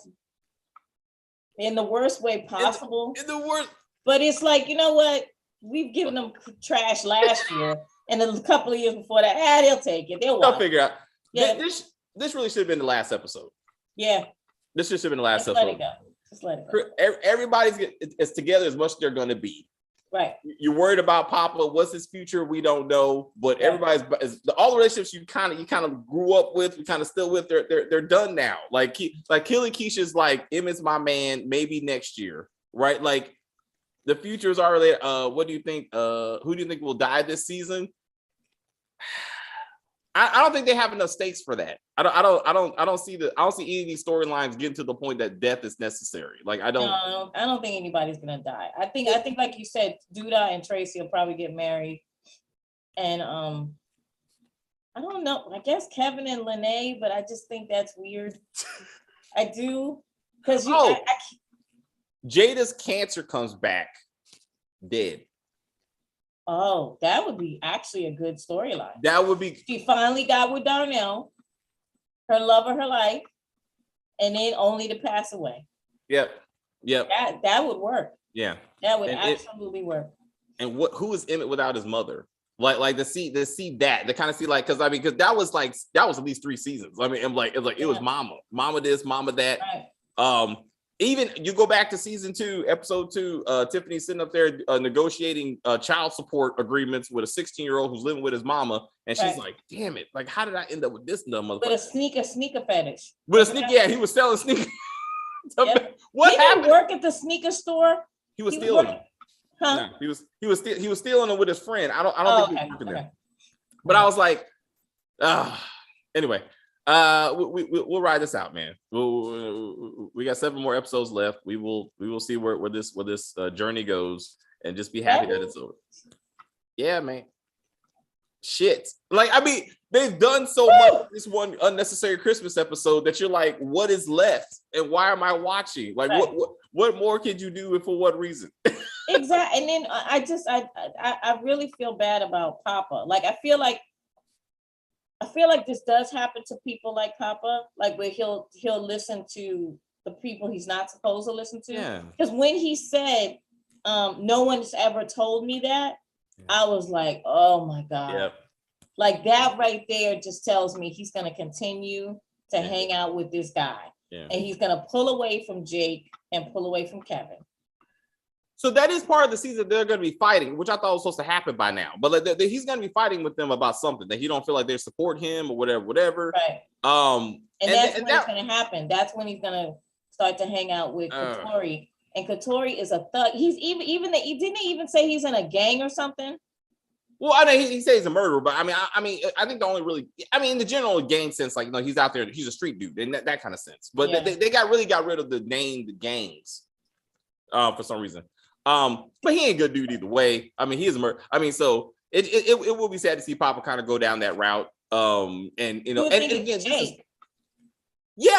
in the worst way possible. In the worst, but it's like, you know what? We've given them trash last year, and a couple of years before that, they'll take it. They'll figure out. Yeah, this really should have been the last episode. Yeah, this should have been the last episode. Let it go. Just let it go. Everybody's as together as much as they're going to be. Right. You're worried about Papa. What's his future? We don't know. But everybody's all the relationships you kind of grew up with, you kind of still with. They're done now. Like killing Keisha's like Emmett's my man. Maybe next year, right? Like. The future is already. What do you think? Who do you think will die this season? I don't think they have enough stakes for that. I don't see any of these storylines getting to the point that death is necessary. Like I don't. No, I don't think anybody's gonna die. I think like you said, Duda and Tracy will probably get married, and I don't know. I guess Kevin and Lene, but I just think that's weird. I do because Jada's cancer comes back dead. Oh, that would be actually a good storyline. That would be. She finally got with Darnell, her love of her life, and then only to pass away. Yep. That would work. Yeah. That would absolutely work. And who is Emmett without his mother? Like to see that, to kind of see like, because that was at least 3 seasons. I mean, it was mama this, mama that. Right. Even you go back to season 2, episode 2, Tiffany sitting up there negotiating child support agreements with a 16-year-old who's living with his mama, and she's like, "Damn it! Like, how did I end up with this dumb motherfucker?" With a sneaker fetish. With a sneaker, he was selling sneakers. Yep. What happened? He didn't work at the sneaker store. He was stealing them. Huh? No, he was stealing them with his friend. I don't think he was working there. But I was like, anyway. We'll ride this out, man. We got 7 more episodes left. We will see where this journey goes, and just be happy that it's over. Yeah, man. Shit. Like, I mean, they've done so much this one unnecessary Christmas episode that you're like, what is left, and why am I watching? Like, what more could you do, and for what reason? Exactly. And then I really feel bad about Papa. Like, I feel like this does happen to people like Papa, like where he'll listen to the people he's not supposed to listen to. Yeah. Because when he said, no one's ever told me that, I was like, oh my God. Yep. Like that right there just tells me he's going to continue to hang out with this guy. Yeah. And he's going to pull away from Jake and pull away from Kevin. So that is part of the season they're going to be fighting, which I thought was supposed to happen by now. But he's going to be fighting with them about something that he don't feel like they support him or whatever. Right. And that's when it's going to happen. That's when he's going to start to hang out with Katori. And Katori is a thug. He's even he didn't even say he's in a gang or something. Well, I know he says he's a murderer, but I think the only really, in the general gang sense, like, he's out there, he's a street dude, in that kind of sense. But they got rid of the name, the gangs, for some reason. But he ain't a good dude either way. He is a murderer. So it will be sad to see Papa kind of go down that route. And again,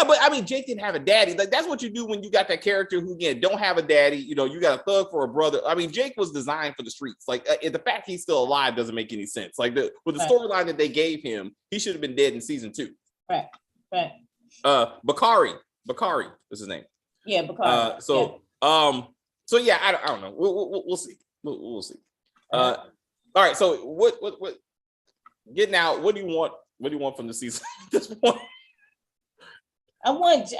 but Jake didn't have a daddy. Like, that's what you do when you got that character who, again, don't have a daddy. You got a thug for a brother. Jake was designed for the streets. Like, the fact he's still alive doesn't make any sense. Like, with the storyline that they gave him, he should have been dead in season 2. Right. Bakari is his name. Yeah, Bakari. So yeah, I don't know. We'll see. We'll see. All right. So what? Getting out. What do you want? What do you want from the season at this point? I want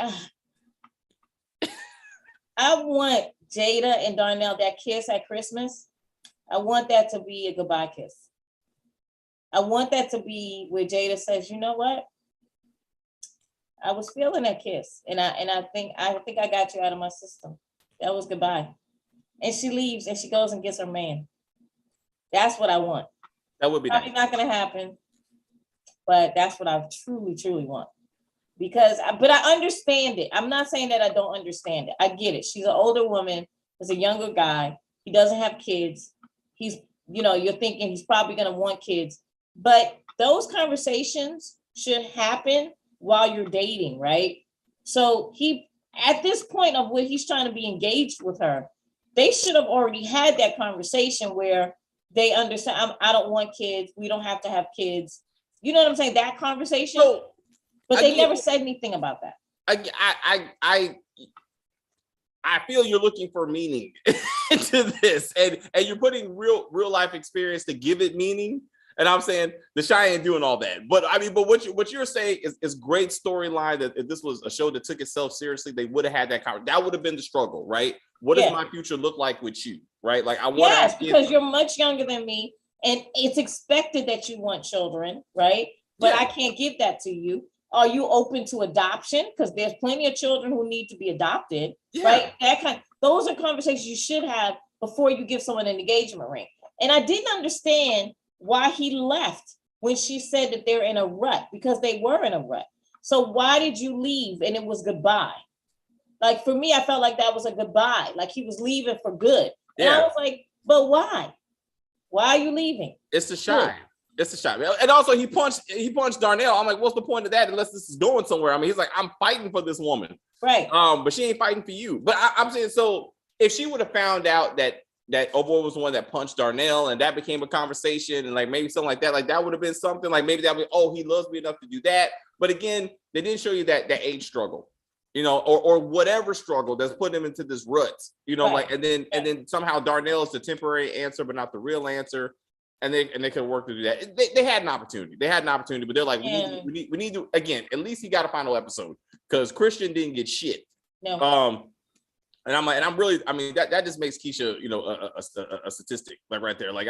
Jada and Darnell, that kiss at Christmas. I want that to be a goodbye kiss. I want that to be where Jada says, you know what? I was feeling that kiss, and I think I got you out of my system. That was goodbye. And she leaves and she goes and gets her man. That's what I want. That would be probably nice. Not going to happen, but that's what I truly, truly want. But I understand it. I'm not saying that I don't understand it. I get it. She's an older woman. There's a younger guy. He doesn't have kids. He's, you're thinking he's probably going to want kids. But those conversations should happen while you're dating, right? So at this point of where he's trying to be engaged with her, they should have already had that conversation where they understand, I don't want kids. We don't have to have kids. You know what I'm saying? That conversation. So, but they never said anything about that. I feel you're looking for meaning into this, and you're putting real life experience to give it meaning. And I'm saying the Shy ain't doing all that. But I mean, but what you're saying is great storyline. That if this was a show that took itself seriously, they would have had that conversation. That would have been the struggle, right? What does my future look like with you, right? Like I want. Yes, because you're much younger than me, and it's expected that you want children, right? But I can't give that to you. Are you open to adoption? Because there's plenty of children who need to be adopted, right? Those are conversations you should have before you give someone an engagement ring. And I didn't understand why he left when she said that they're in a rut, because they were in a rut. So why did you leave? And it was goodbye. Like for me, I felt like that was a goodbye. Like he was leaving for good. And I was like, but why? Why are you leaving? It's the Shy. It's the Shy. And also he punched Darnell. I'm like, what's the point of that unless this is going somewhere? I mean, he's like, I'm fighting for this woman. Right. But she ain't fighting for you. But I'm saying, so if she would have found out that Oboy was the one that punched Darnell and that became a conversation and like maybe something like that would have been something like maybe that would be, oh, he loves me enough to do that. But again, they didn't show you that age struggle, or whatever struggle that's put him into this rut, like, and then somehow Darnell is the temporary answer, but not the real answer. And they could work to do that. They had an opportunity. But they're like, we need to, again, at least he got a final episode because Christian didn't get shit. No. And I'm like, that just makes Keisha, a statistic, like right there. Like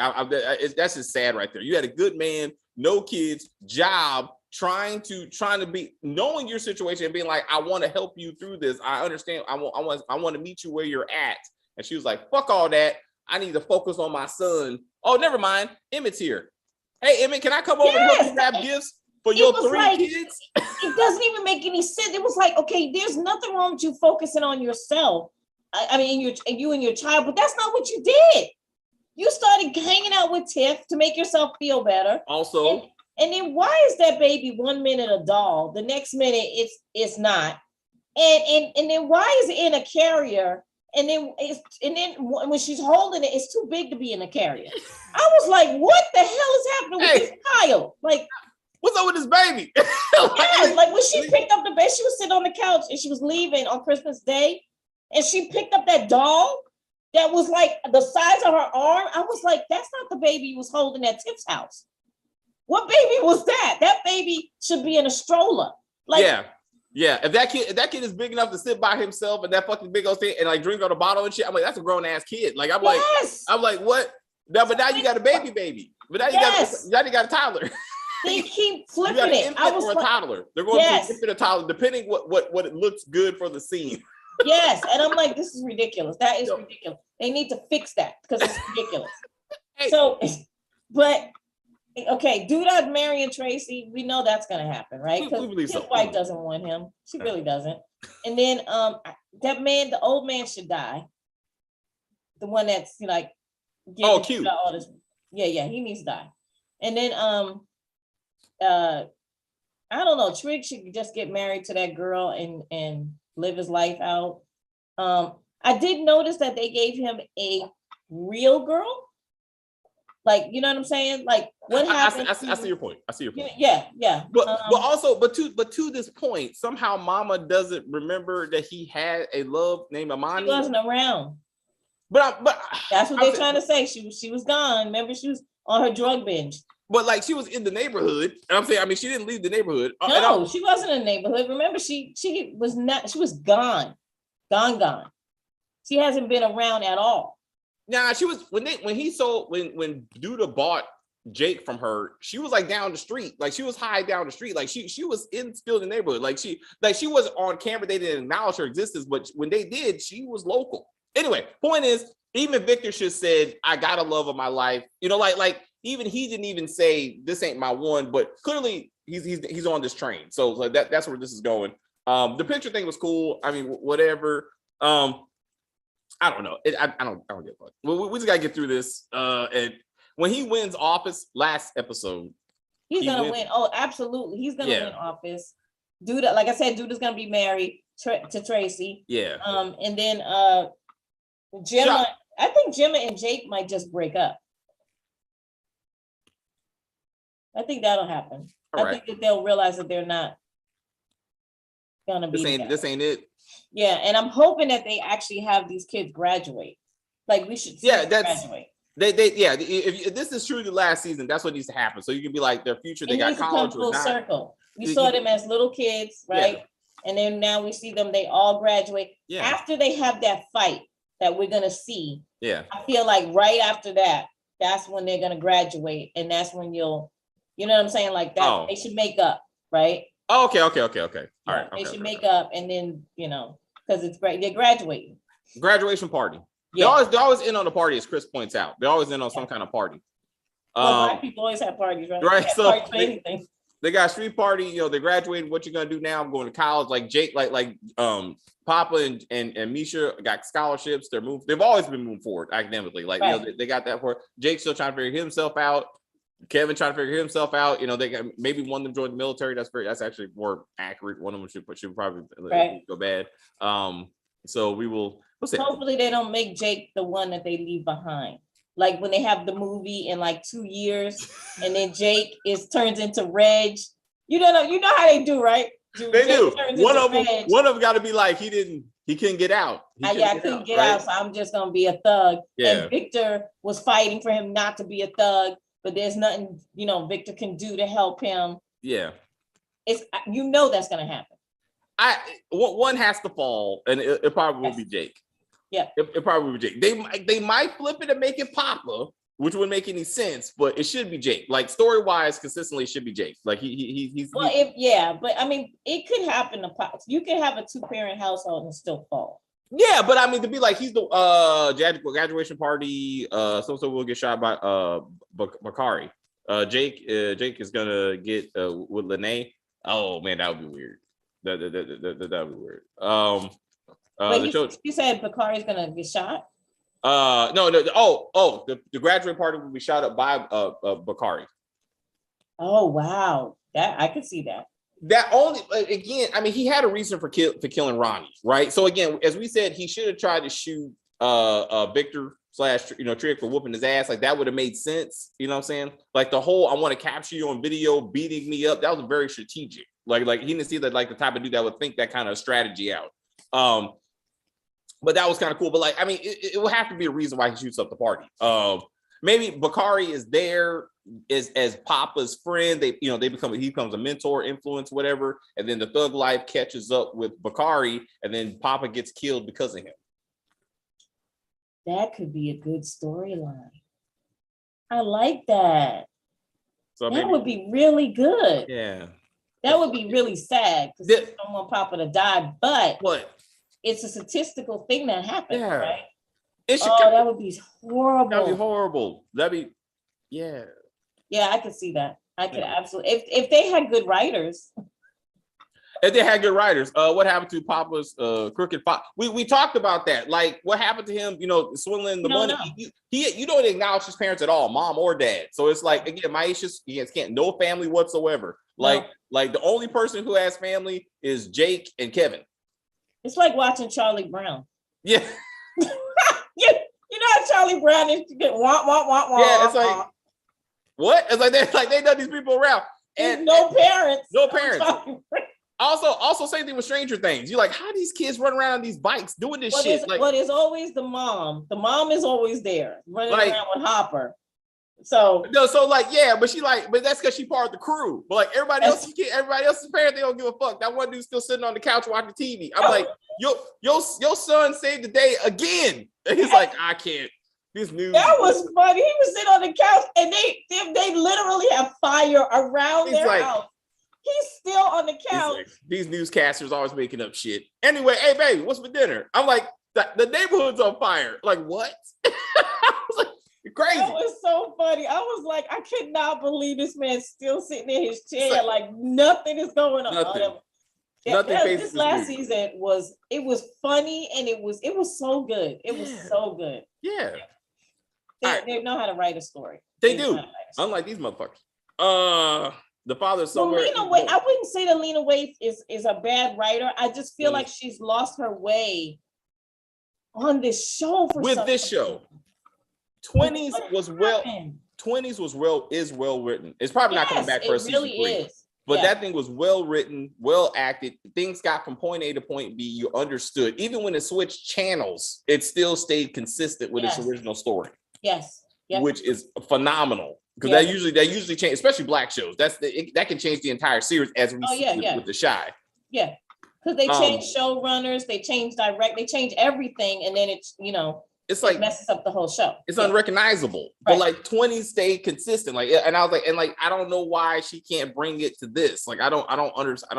that's just sad right there. You had a good man, no kids, job, trying to be, knowing your situation and being like, I want to help you through this. I understand. I want to meet you where you're at. And she was like, fuck all that. I need to focus on my son. Oh, never mind. Emmett's here. Hey, Emmett, can I come over and help you grab gifts for your 3 kids? It doesn't even make any sense. It was like, okay, there's nothing wrong with you focusing on yourself. I mean, you and your child, but that's not what you did. You started hanging out with Tiff to make yourself feel better. Also, and then why is that baby 1 minute a doll, the next minute it's not, and then why is it in a carrier? And then when she's holding it, it's too big to be in a carrier. I was like, what the hell is happening with this child? Like, what's up with this baby? like when she picked up the bed, she was sitting on the couch and she was leaving on Christmas Day. And she picked up that doll that was like the size of her arm. I was like, that's not the baby you was holding at Tiff's house. What baby was that? That baby should be in a stroller. Like, yeah. If that kid is big enough to sit by himself and that fucking big old thing and like drink out a bottle and shit, I'm like, that's a grown ass kid. Like, I'm like, what? No, but now you got a baby. But now you got a toddler. They keep flipping it. I was like, a toddler. They're going to infant a toddler, depending what it looks good for the scene. Yes, and I'm like, this is ridiculous. That is ridiculous. They need to fix that because it's ridiculous. So, but okay, Duda marrying Tracy, we know that's gonna happen, right? Because his wife doesn't want him. She really doesn't. And then that man, the old man should die. The one that's like, cute. All this. Yeah, he needs to die. And then I don't know, Trig should just get married to that girl and live his life out. I did notice that they gave him a real girl, Like, you know what I'm saying? Like, what happened? I see your point. I see your point. Yeah. But to this point, somehow Mama doesn't remember that he had a love named Amani. She wasn't around. But that's what they're trying to say. She was gone. Remember, she was on her drug binge. But like she was in the neighborhood. And I'm saying, I mean, she didn't leave the neighborhood. No, she wasn't in the neighborhood. Remember, she was not. She was gone. She hasn't been around at all. Nah, she was when Duda bought Jake from her, she was like down the street. Like she was high down the street. Like she was still in the neighborhood. Like she was on camera. They didn't acknowledge her existence, but when they did, she was local. Anyway, point is, even Victor should said, I got a love of my life. You know, like even he didn't even say this ain't my one, but clearly he's on this train. So like that's where this is going. The picture thing was cool. I mean, whatever. I don't know. I don't get it. We just gotta get through this. And when he wins office last episode, he's gonna win. Oh, absolutely, he's gonna win office. Duda, like I said, Duda's gonna be married to Tracy. Yeah. And then Gemma. I think Gemma and Jake might just break up. I think that'll happen. I think that they'll realize that they're not gonna be. This ain't it. Yeah, and I'm hoping that they actually have these kids graduate. Like we should see them graduate. If this is true to last season, that's what needs to happen. So you can be like their future. They got college. Full circle. We saw them as little kids, right? Yeah. And then now we see them. They all graduate. Yeah. After they have that fight that we're gonna see. Yeah. I feel like right after that, that's when they're gonna graduate, and that's when you know what I'm saying? Like that, they should make up, right? Oh, okay. All right. They should make up, and then because it's great. They're graduating. Graduation party. Yeah. They're always in on the party, as Chris points out. They're always in on some kind of party. Well, black people always have parties, right? Right. So they got a street party. They're graduating. What you gonna do now? I'm going to college. Like Jake, like Papa and Misha got scholarships. They've always been moving forward academically. Like they got that for Jake still trying to figure himself out. Kevin trying to figure himself out. They got maybe one of them joined the military. That's actually more accurate. One of them should probably go bad. So we'll see. Hopefully they don't make Jake the one that they leave behind. Like when they have the movie in like 2 years, and then Jake turns into Reg. You know how they do, right? They do. One of them got to be like he couldn't get out. I couldn't get out, so I'm just gonna be a thug. Yeah. And Victor was fighting for him not to be a thug. But there's nothing, Victor can do to help him. Yeah. It's that's gonna happen. One has to fall, and it probably will be Jake. Yeah. It probably will be Jake. They might flip it and make it Papa, which wouldn't make any sense, but it should be Jake. Like story-wise, consistently it should be Jake. Like he's but I mean it could happen to Papa. You can have a 2-parent household and still fall. Yeah, but I mean to be like he's the graduation party. So will get shot by Bakari. Jake is gonna get with Lene. Oh man, that would be weird. That would be weird. You said Bakari's gonna get shot. No. The graduate party will be shot up by Bakari. Oh wow, that I could see that. That only again, I mean, he had a reason for killing Ronnie, right? So again, as we said, he should have tried to shoot Victor / Trick for whooping his ass. Like that would have made sense. You know what I'm saying? Like the whole I want to capture you on video beating me up. That was very strategic. Like he didn't see that like the type of dude that would think that kind of strategy out. But that was kind of cool. But like, I mean, it will have to be a reason why he shoots up the party. Maybe Bakari is there as Papa's friend. He becomes a mentor, influence, whatever. And then the thug life catches up with Bakari, and then Papa gets killed because of him. That could be a good storyline. I like that. So that would be really good. Yeah. That would be really sad because I don't want Papa to die, but it's a statistical thing that happens, right? That would be horrible. That'd be horrible. Yeah, I could see that. I could absolutely. If they had good writers. If they had good writers, what happened to Papa's crooked father? We talked about that. Like, what happened to him? Swindling the money. No. You don't acknowledge his parents at all, mom or dad. So it's like again, Maisha can't no family whatsoever. Like the only person who has family is Jake and Kevin. It's like watching Charlie Brown. Yeah. You know how Charlie Brown is to get wah. Yeah, it's like what? It's like they done these people around. And no parents. No parents. Also, same thing with Stranger Things. You're like, how these kids run around on these bikes doing this shit? But it's always the mom. The mom is always there running around with Hopper. So but that's because she part of the crew. But like everybody else's parents, they don't give a fuck. That one dude's still sitting on the couch watching TV. I'm like, your son saved the day again. And he's like, I can't. This news. That was funny. He was sitting on the couch and they literally have fire around their house. He's still on the couch. Like, these newscasters always making up shit. Anyway, hey baby, what's for dinner? I'm like, the neighborhood's on fire. Like what? I was like, crazy. That was so funny. I was like, I could not believe this man's still sitting in his chair. Like nothing is going on. Nothing. This last season was funny and it was so good. It was so good. Yeah. They know how to write a story. They do. Unlike these motherfuckers. The father somewhere. Lena Waithe, I wouldn't say that Lena Waithe is a bad writer. I just feel like she's lost her way on this show this show. 20s was well written. It's probably not coming back for a season 3. Is. But that thing was well written, well acted. Things got from point A to point B. You understood. Even when it switched channels, it still stayed consistent with its original story. Yes. Yep. Which is phenomenal. Because they usually change, especially black shows. That can change the entire series as we see with the Shy. Yeah. Because they change showrunners, they change they change everything, and then it's like it messes up the whole show. It's unrecognizable. Right. But like 20 stayed consistent. Like, and I was like, I don't know why she can't bring it to this. Like, I don't understand. I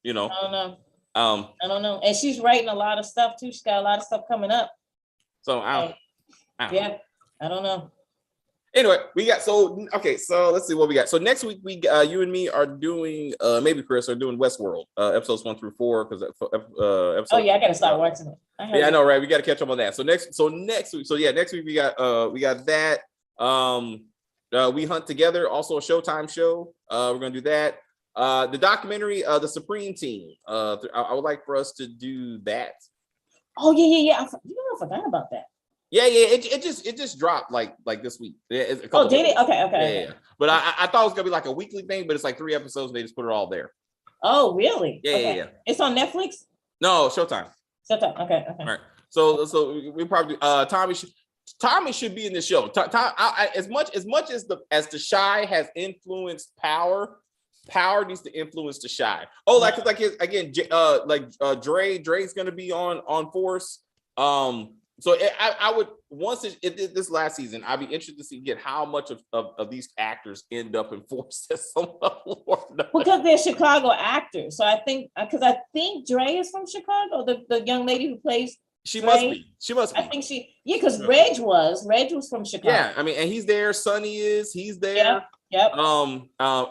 don't know. And she's writing a lot of stuff too. She's got a lot of stuff coming up. So I don't know. Anyway, so let's see what we got. So next week you and me are doing maybe Chris are doing Westworld episodes 1 through 4 because I gotta start watching it. I know, right? We gotta catch up on that. So next week we got that. We Hunt Together, also a Showtime show. We're gonna do that. The documentary, The Supreme Team. I would like for us to do that. Oh yeah. I forgot about that. Yeah. It just dropped like this week. Did it? Okay. Yeah. But I thought it was gonna be like a weekly thing, but it's like 3 episodes. They just put it all there. Oh, really? Yeah. It's on Netflix? No, Showtime. Okay. All right. So we probably Tommy should be in the show. As much as the Shy has influenced Power needs to influence the Shy. Dre's gonna be on Force. So I would this last season, I'd be interested to see how much of these actors end up in Force at some level. Because they're Chicago actors. So I think Dre is from Chicago, the young lady who plays. She must be. I think because Reg was from Chicago. Yeah, I mean, and he's there. Sonny he's there. Yep.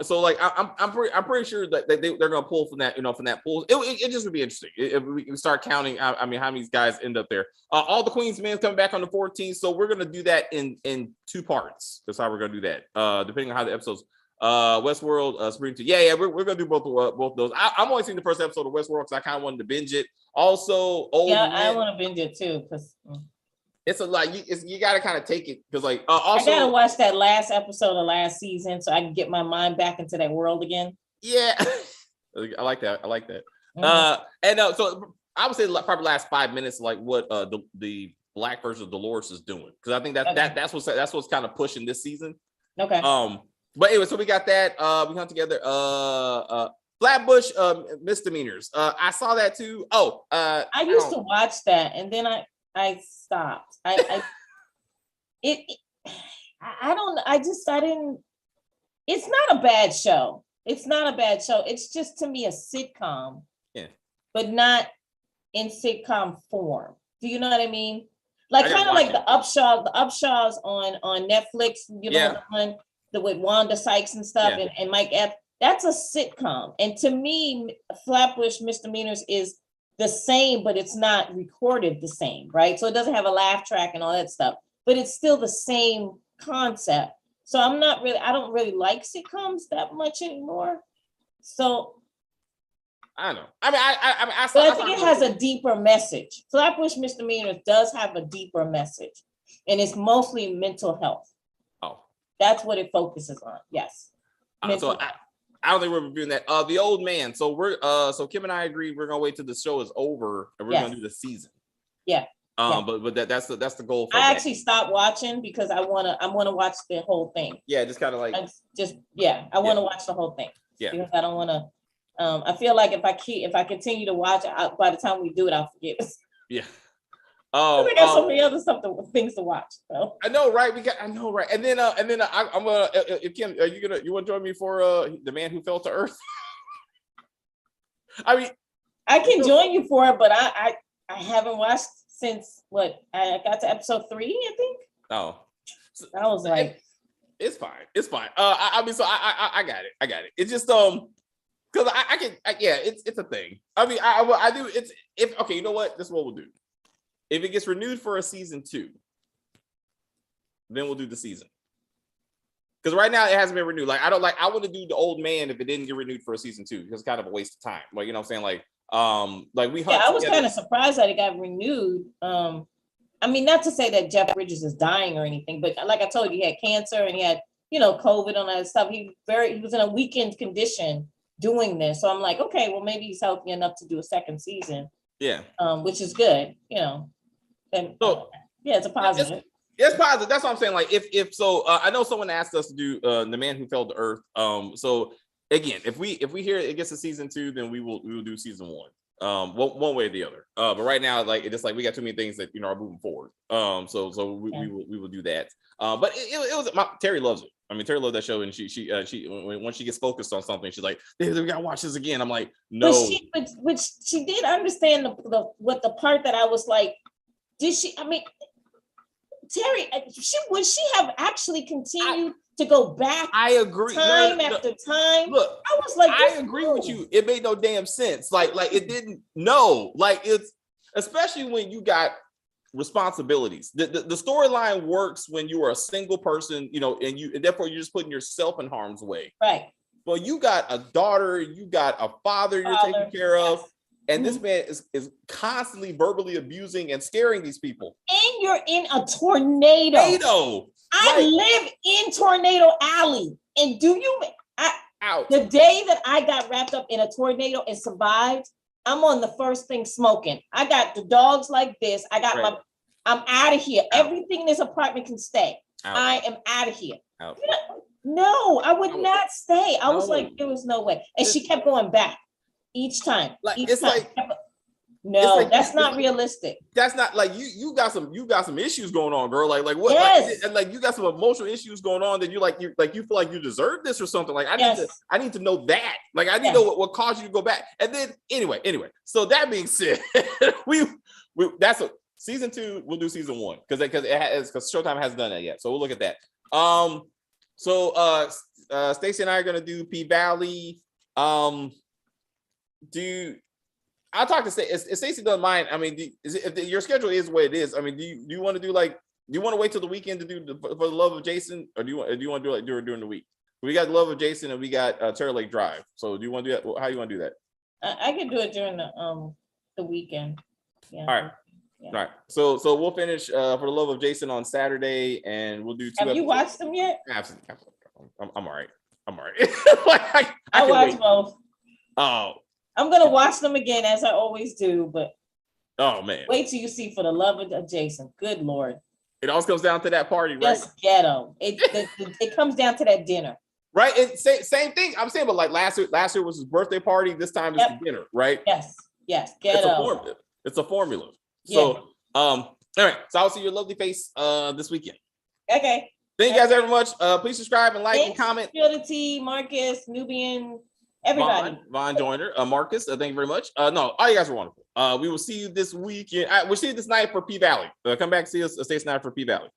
So like I'm pretty sure that they're gonna pull from that, from that pool. It just would be interesting if we can start counting. I mean, how many guys end up there? All the Queen's Men coming back on the 14th, so we're gonna do that in 2 parts. That's how we're gonna do that. Depending on how the episodes. Westworld, Supreme Team. Yeah, we're gonna do both of those. I'm only seeing the first episode of Westworld because I kind of wanted to binge it. Also, I want to binge it too because. It's a lot. You got to kind of take it because, like, also I gotta watch that last episode of last season so I can get my mind back into that world again. Yeah, I like that. Mm-hmm. So I would say probably last 5 minutes, like what the black version of Dolores is doing, because I think that's what's kind of pushing this season. Okay. But anyway, so we got that. We Hunt Together. Flatbush Misdemeanors. I saw that too. I used to watch that, and then I stopped. I didn't. It's not a bad show. It's just to me a sitcom. Yeah. But not in sitcom form. Do you know what I mean? Like kind of like the Upshaws on Netflix. The one with Wanda Sykes and stuff and Mike Epps. That's a sitcom. And to me, Flatbush Misdemeanors is the same, but it's not recorded the same, right? So it doesn't have a laugh track and all that stuff, but it's still the same concept. So I don't really like sitcoms that much anymore. So I don't know. I mean, I think it has a deeper message. Flatbush Misdemeanors does have a deeper message, and it's mostly mental health. Oh, That's what it focuses on. Yes. So I don't think we're reviewing that. The Old Man. So we're so Kim and I agreed we're gonna wait till the show is over and we're gonna do the season. Yeah. But that's the goal. For I actually stopped watching because I wanna watch the whole thing. Yeah, just kind of like I want to watch the whole thing. Yeah. Because I don't want to. I feel like if I continue to watch, by the time we do it, I'll forget. Yeah. We got so many other things to watch. So. I know, right? And then I'm gonna. Kim, you want to join me for The Man Who Fell to Earth? I mean, I can join you for it, but I haven't watched since I got to episode 3, I think. Oh, I was like, it's fine. I mean, so I got it. It's just because it's a thing. I mean, I do. Okay, you know what? This is what we'll do. If it gets renewed for a season 2, then we'll do the season. Because right now it hasn't been renewed. Like I want to do The Old Man if it didn't get renewed for a season 2, because it's kind of a waste of time. Like, you know what I'm saying? I was kind of surprised that it got renewed. I mean, not to say that Jeff Bridges is dying or anything, but like I told you, he had cancer and he had, COVID and all that stuff. He was in a weakened condition doing this. So I'm like, okay, well, maybe he's healthy enough to do a second season. Yeah. Which is good, And it's a positive. It's positive. That's what I'm saying. Like, if so, I know someone asked us to do The Man Who Fell to Earth. So again, if we hear it gets to season 2, then we will do season 1. One way or the other. But right now, we got too many things that are moving forward. So we will do that. But it was Terry loves it. I mean, Terry loved that show, and she when she gets focused on something, she's like, "We gotta watch this again." I'm like, "No." But she did understand the part that I was like, did she? I mean, Terry, would she have actually continued to go back? I agree. Time after time. Look, I was like, I agree with you. It made no damn sense. Like it didn't. No, it's especially when you got responsibilities. The storyline works when you are a single person, and therefore you're just putting yourself in harm's way. Right. Well, you got a daughter, you got a father you're taking care of. And this man is constantly verbally abusing and scaring these people. And you're in a tornado. I live in Tornado Alley. And the day that I got wrapped up in a tornado and survived, I'm on the first thing smoking. I got the dogs like this. I'm out of here. Everything in this apartment can stay. I am out of here. No, I would not stay. I was like, there was no way. And she kept going back. Each time. That's not realistic. That's not you got some issues going on, girl. Like what? Yes. And you got some emotional issues going on that you feel like you deserve this or something. Like I need to know that. Like I need to know what caused you to go back. And then anyway. So that being said, that's season 2. We'll do season 1 because Showtime hasn't done that yet. So we'll look at that. So Stacey and I are gonna do P Valley. I'll talk to Stacey. If Stacey doesn't mind, I mean, if your schedule is the way it is, I mean, do you want to do do you want to wait till the weekend to do for the Love of Jason, or do you want to do it during the week? We got Love of Jason and we got Terror Lake Drive. So do you want to do that? How do you want to do that? I can do it during the weekend. Yeah. All right. Yeah. All right. So we'll finish for the Love of Jason on Saturday, and we'll do 2 Have episodes. you watched them yet? Absolutely. I'm all right. I watched both. Oh. I'm gonna watch them again as I always do, but oh man, wait till you see For the Love of Jason. Good Lord. It always comes down to that party, right? Just ghetto. It comes down to that dinner. Right. It's same thing. I'm saying, but like last year was his birthday party. This time it's the dinner, right? Yes. Ghetto. It's a formula. Yeah. So all right. So I'll see your lovely face this weekend. Okay. Thank you guys very much. Please subscribe and like and comment. T, Marcus, Nubian. Everybody. Vaughn Joyner, Marcus, thank you very much. No, all you guys are wonderful. We will see you this weekend. We'll see you this night for P Valley. Come back and see us Stacey night for P Valley.